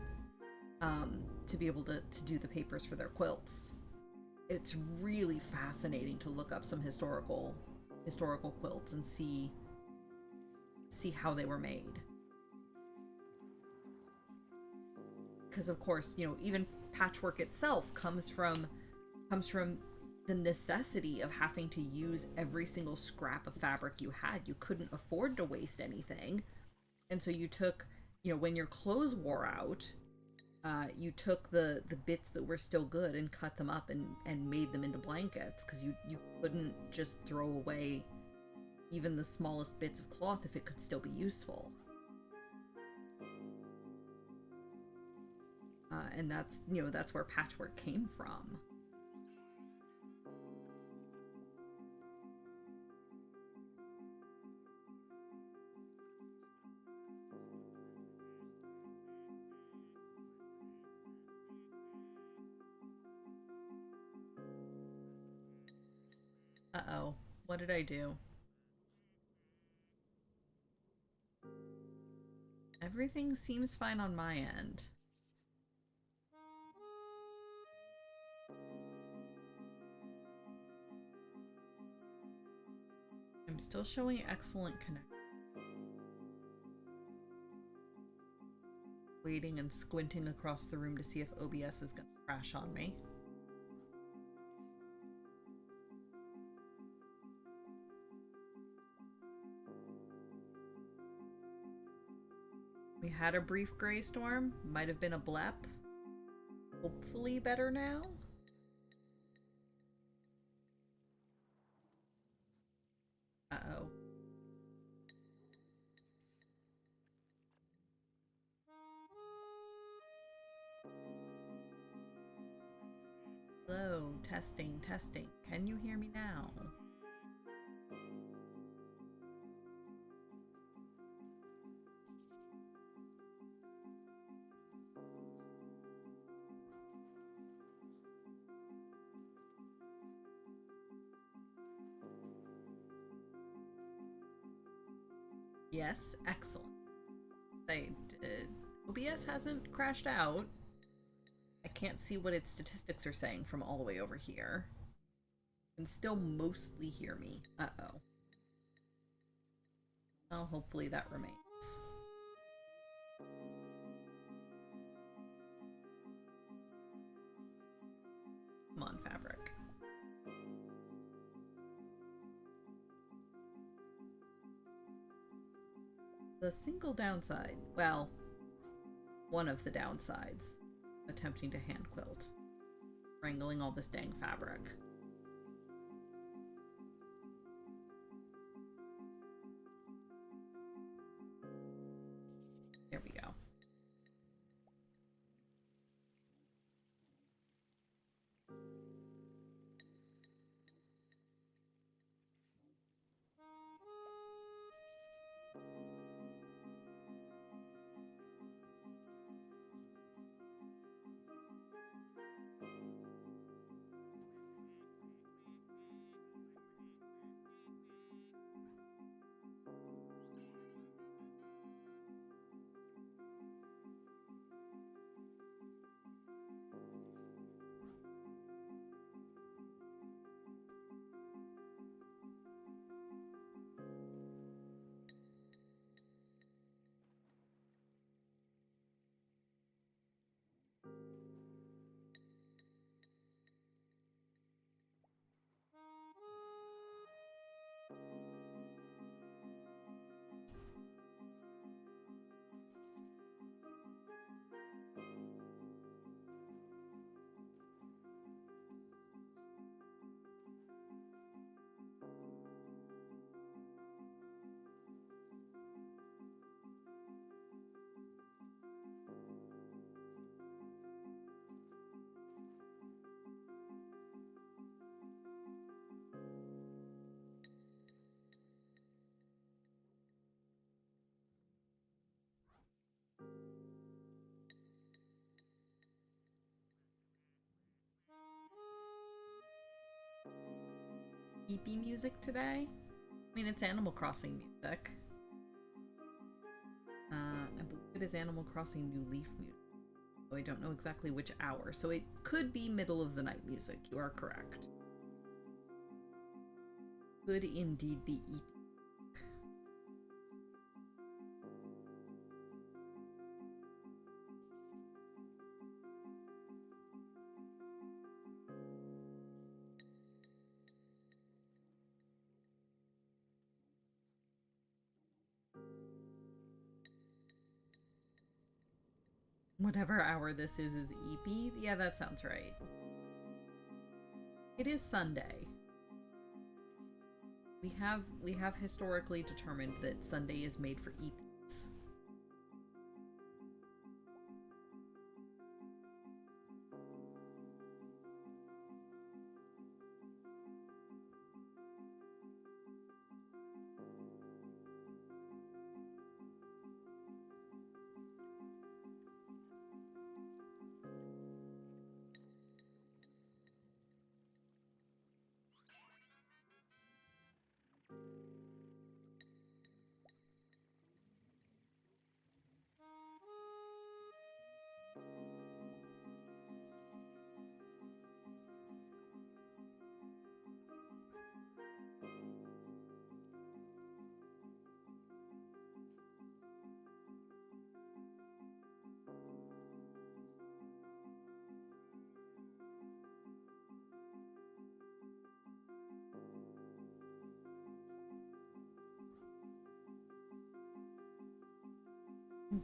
to be able to do the papers for their quilts. It's really fascinating to look up some historical quilts and see how they were made. Because of course, even patchwork itself comes from the necessity of having to use every single scrap of fabric you had. You couldn't afford to waste anything, and so you took, when your clothes wore out, you took the bits that were still good and cut them up and made them into blankets, because you couldn't just throw away even the smallest bits of cloth if it could still be useful. And that's where patchwork came from. Uh-oh. What did I do? Everything seems fine on my end. I'm still showing excellent connection. Waiting and squinting across the room to see if OBS is going to crash on me. We had a brief gray storm. Might have been a blep. Hopefully better now. Uh-oh. Hello, testing, testing. Can you hear me now? Yes, excellent. OBS hasn't crashed out. I can't see what its statistics are saying from all the way over here. You can still mostly hear me. Uh-oh. Well, hopefully that remains. Come on, fabric. The single downside, well, one of the downsides, attempting to hand quilt, wrangling all this dang fabric. There we go. EP music today. I mean, it's Animal Crossing music. I believe it is Animal Crossing New Leaf music. So I don't know exactly which hour. So it could be middle of the night music. You are correct. Could indeed be EP. Whatever hour this is EP. Yeah, that sounds right. It is Sunday. We have historically determined that Sunday is made for EPs.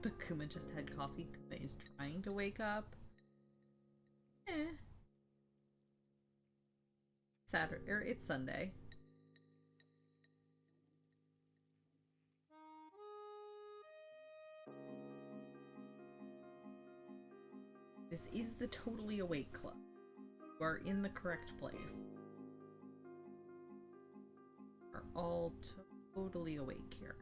But Kuma just had coffee. Kuma is trying to wake up. Eh. Saturday, or it's Sunday. This is the Totally Awake Club. You are in the correct place. You are all totally awake here.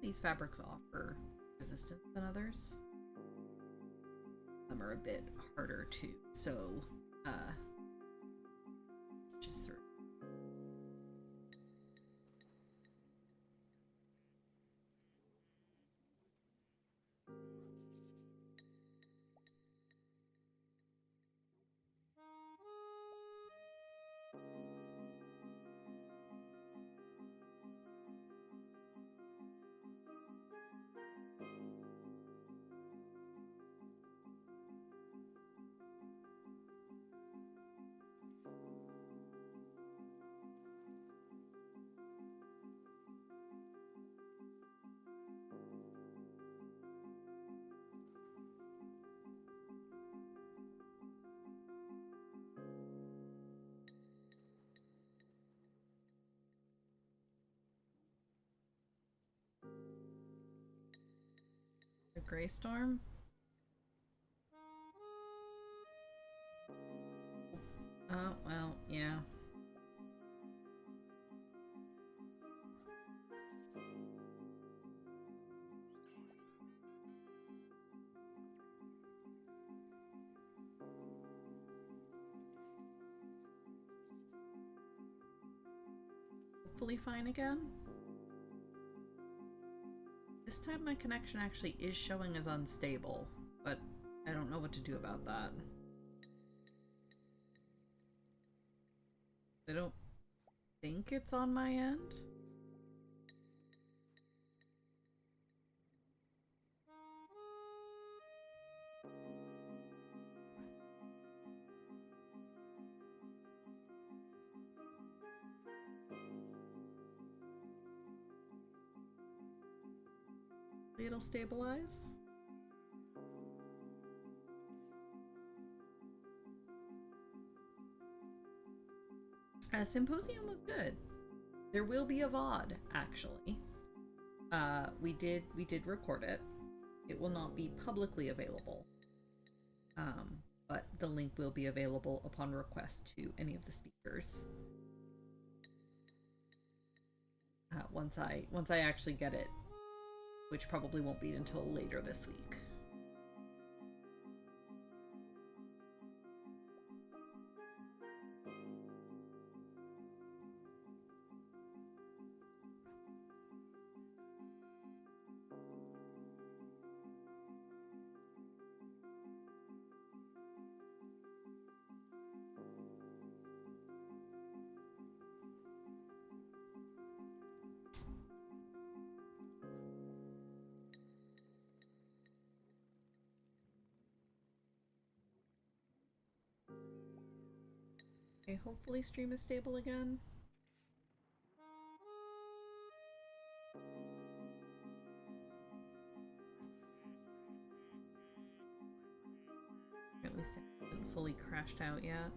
These fabrics offer resistance than others. Some are a bit harder to sew just through. A gray storm? Oh, well, yeah. Hopefully fine again. This time my connection actually is showing as unstable, but I don't know what to do about that. I don't think it's on my end. It'll stabilize. Symposium was good. There will be a VOD, actually. We did record it. It will not be publicly available. But the link will be available upon request to any of the speakers. Once I actually get it, which probably won't be until later this week. Okay, hopefully stream is stable again. At least it hasn't fully crashed out yet.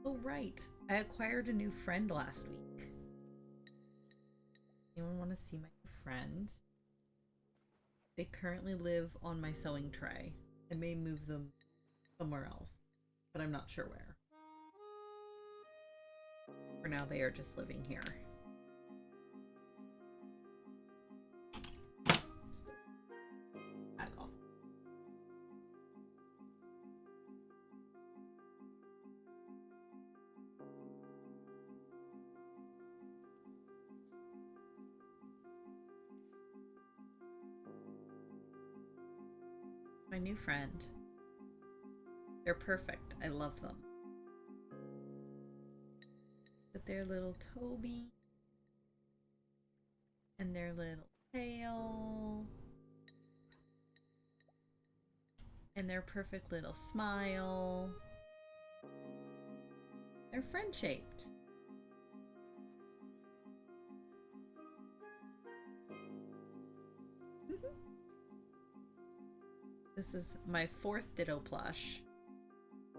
Oh, right. I acquired a new friend last week. Anyone want to see my new friend? They currently live on my sewing tray. I may move them somewhere else, but I'm not sure where. For now, they are just living here. Back off. My new friend. They're perfect. I love them. But their little Toby and their little tail and their perfect little smile. They're friend-shaped. This is my 4th Ditto plush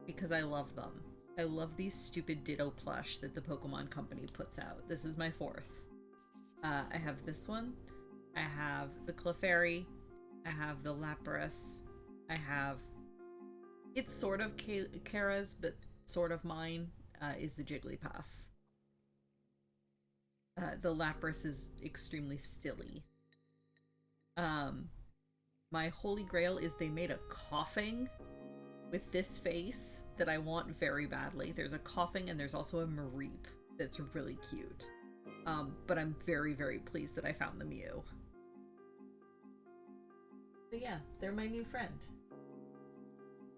because I love them. I love these stupid Ditto plush that the Pokemon Company puts out. This is my 4th. I have this one. I have the Clefairy. I have the Lapras. I have... It's sort of Kara's, but sort of mine is the Jigglypuff. The Lapras is extremely silly. My holy grail is they made a Coughing with this face that I want very badly. There's a Coughing and there's also a Mareep that's really cute. But I'm very, very pleased that I found the Mew. So yeah, they're my new friend.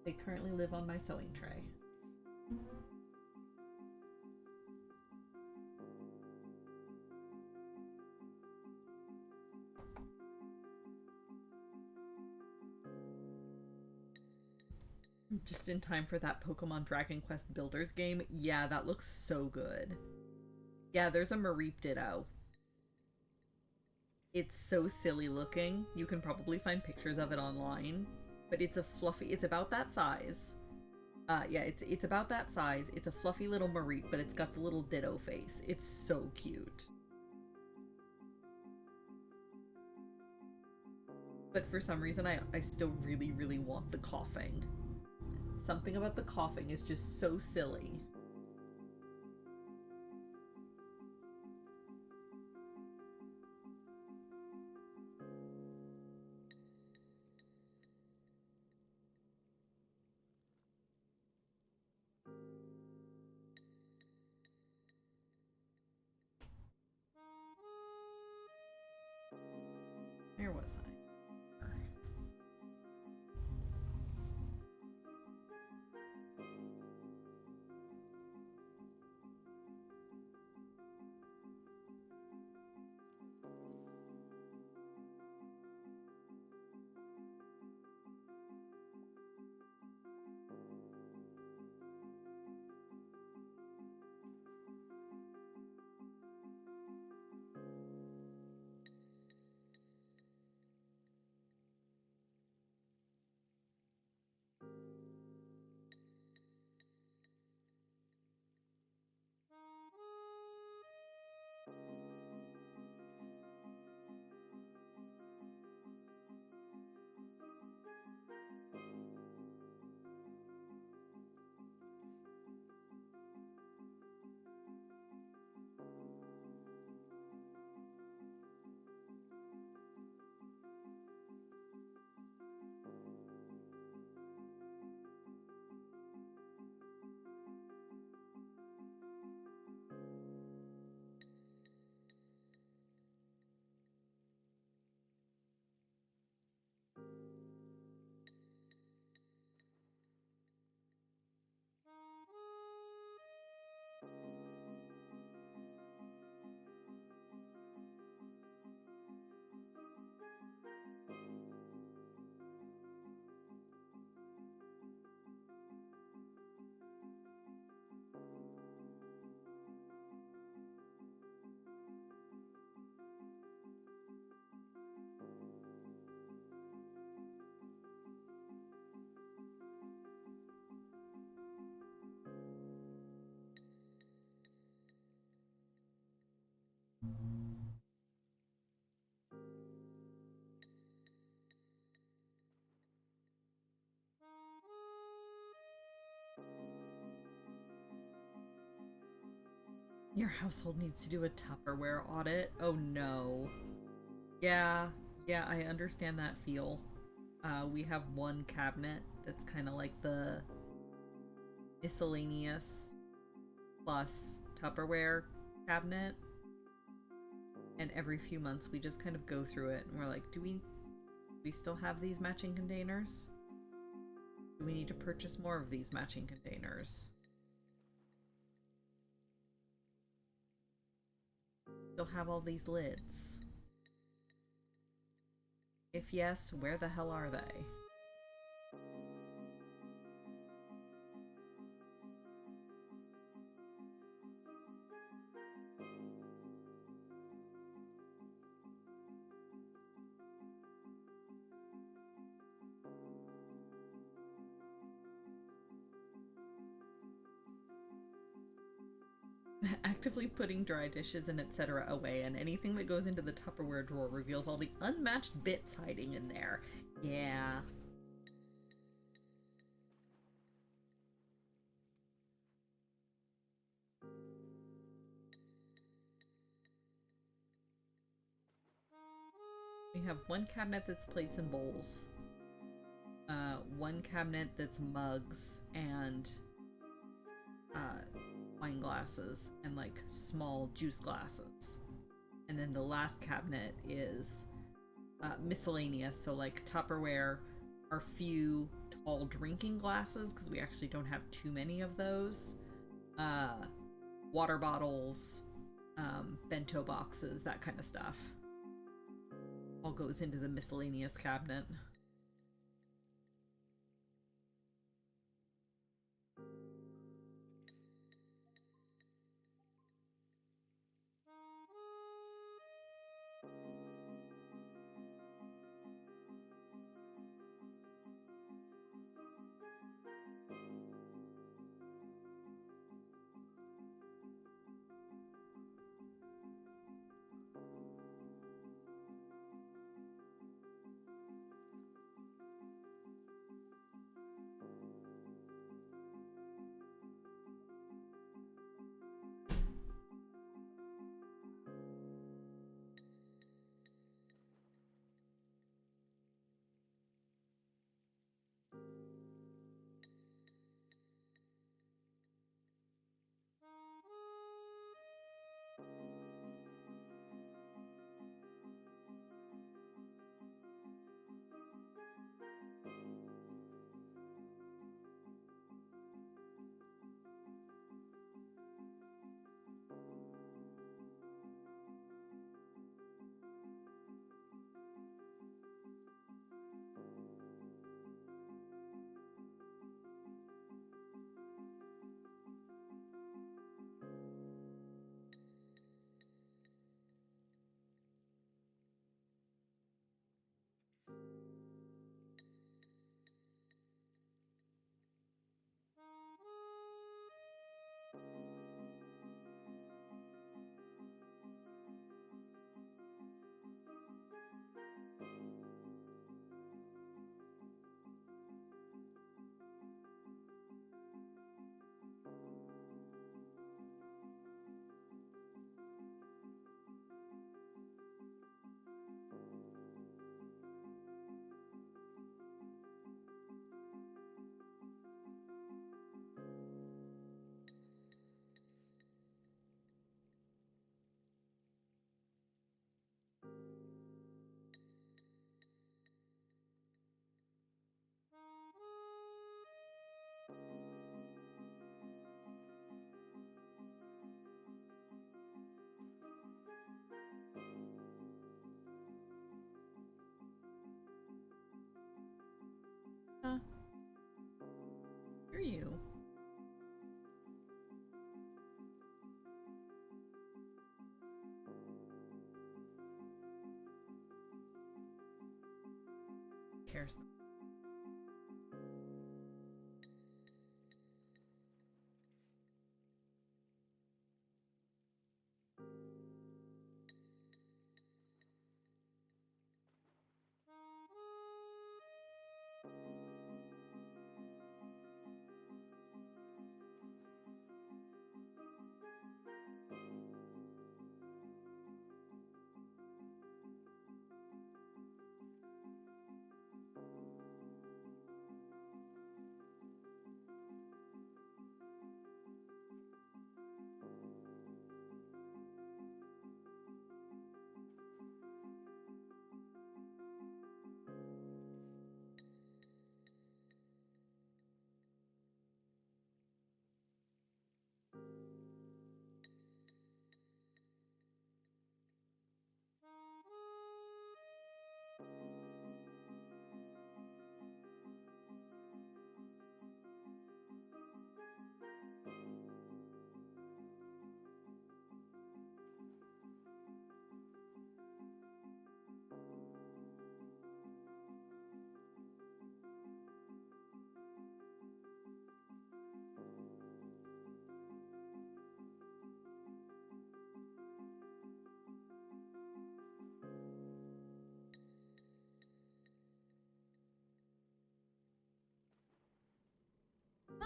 They currently live on my sewing tray. Just in time for that Pokemon Dragon Quest Builders game. Yeah, that looks so good. Yeah, there's a Mareep Ditto. It's so silly looking. You can probably find pictures of it online. But it's a fluffy... It's about that size. Yeah, it's about that size. It's a fluffy little Mareep, but it's got the little Ditto face. It's so cute. But for some reason, I still really, really want the Coughing. Something about the Coughing is just so silly. Where was I? Your household needs to do a Tupperware audit? Oh no. Yeah, I understand that feel. We have one cabinet that's kind of like the miscellaneous plus Tupperware cabinet. And every few months we just kind of go through it and we're like, do we still have these matching containers? We need to purchase more of these matching containers. Still have all these lids. If yes, where the hell are they? Actively putting dry dishes and etc. away, and anything that goes into the Tupperware drawer reveals all the unmatched bits hiding in there. Yeah. We have one cabinet that's plates and bowls. One cabinet that's mugs and wine glasses and like small juice glasses. And then the last cabinet is miscellaneous, so like Tupperware, our few tall drinking glasses, because we actually don't have too many of those, water bottles, bento boxes, that kind of stuff. All goes into the miscellaneous cabinet. Hear you. Cares.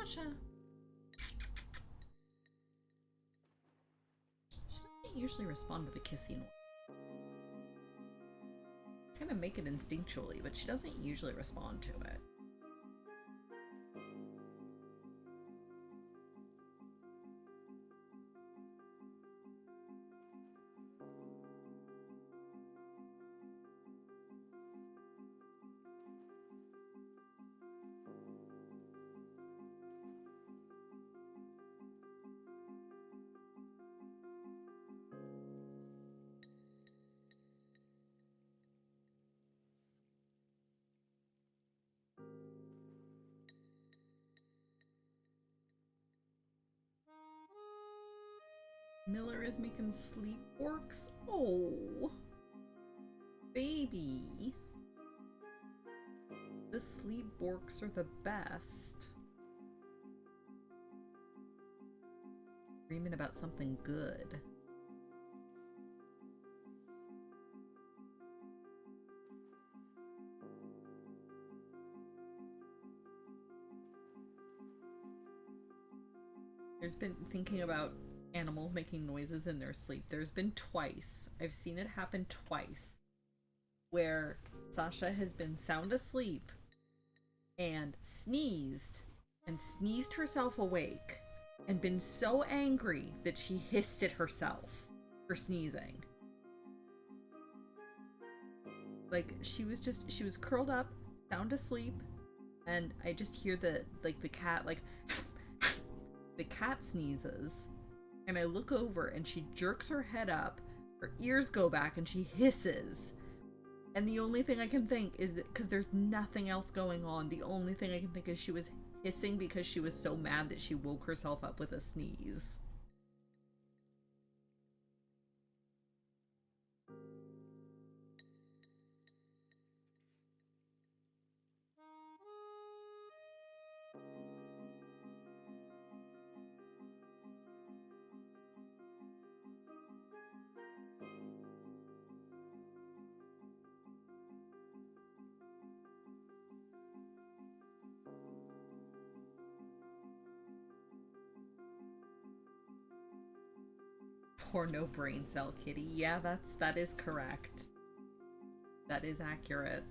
Sasha. She doesn't usually respond to the kissing one. Kind of make it instinctually, but she doesn't usually respond to it. Miller is making sleep orcs. Oh, baby. The sleep orcs are the best. Dreaming about something good. There's been thinking about animals making noises in their sleep. There's been twice. I've seen it happen twice. Where Sasha has been sound asleep and sneezed herself awake and been so angry that she hissed at herself for sneezing. Like she was curled up, sound asleep, and I just hear the cat the cat sneezes, and I look over and she jerks her head up, her ears go back, and she hisses. And the only thing I can think is that, because there's nothing else going on, the only thing I can think is she was hissing because she was so mad that she woke herself up with a sneeze. Poor no brain cell kitty. Yeah, that is correct. That is accurate.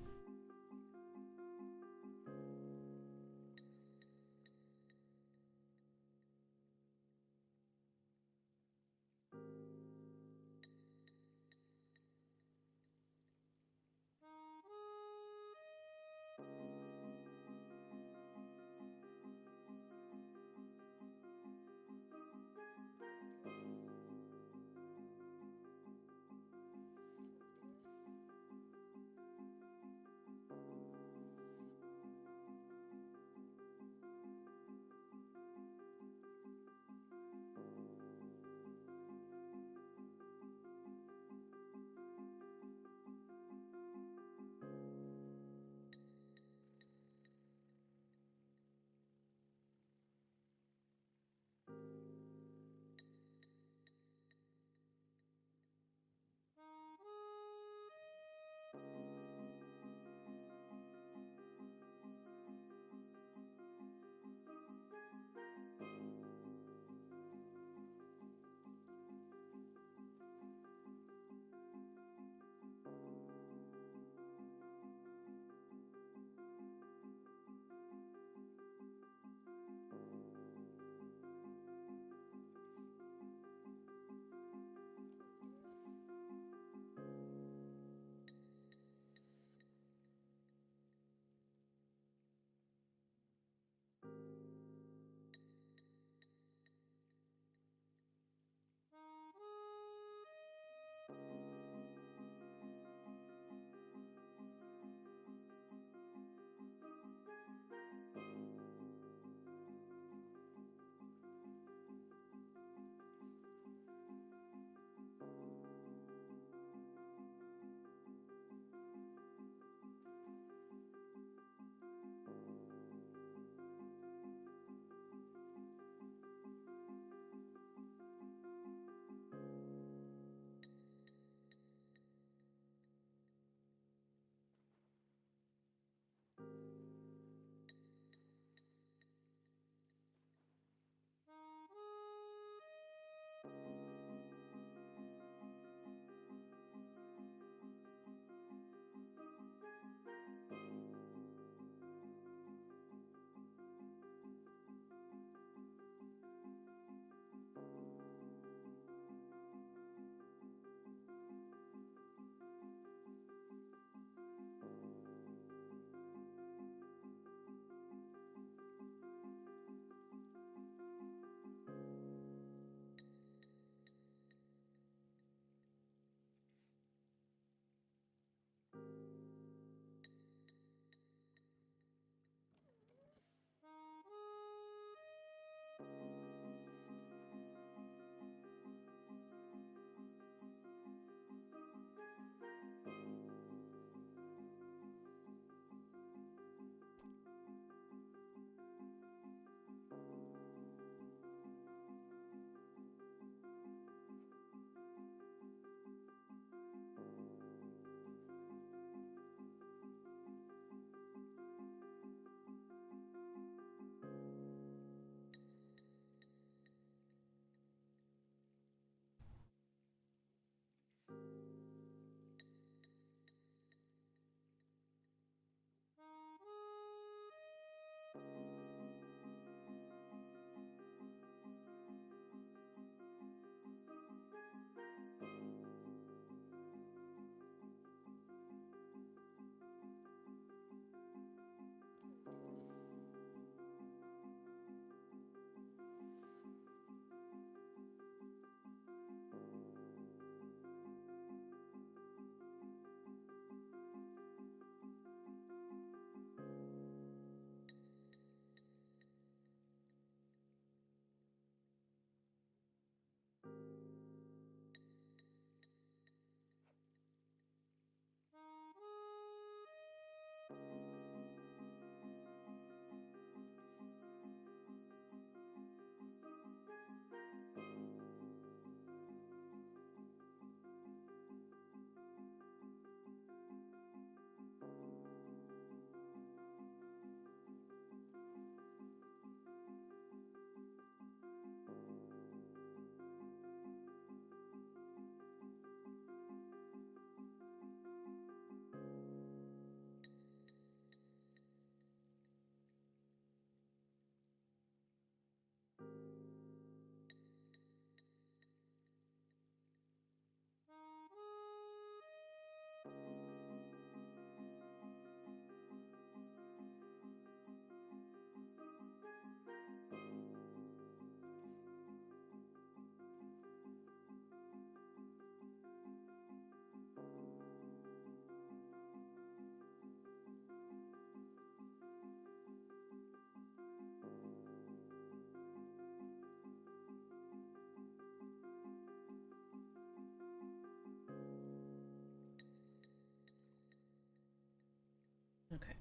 Okay.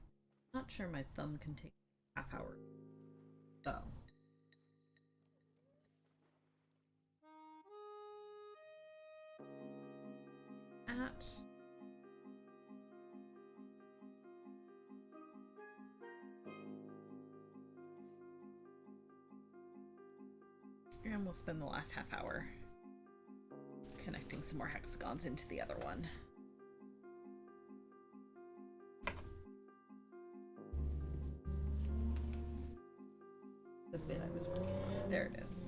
Not sure my thumb can take half hour. So. At. And we'll spend the last half hour connecting some more hexagons into the other one. The bit I was working on. There it is.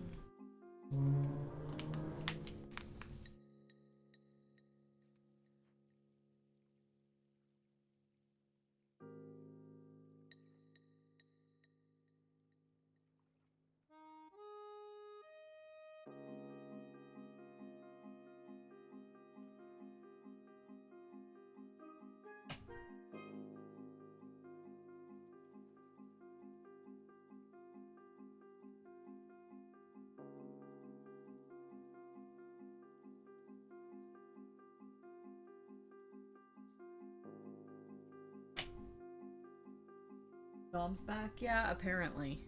Dom's back? Yeah, apparently.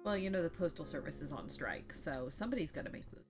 Well, you know the Postal Service is on strike, so somebody's got to make those.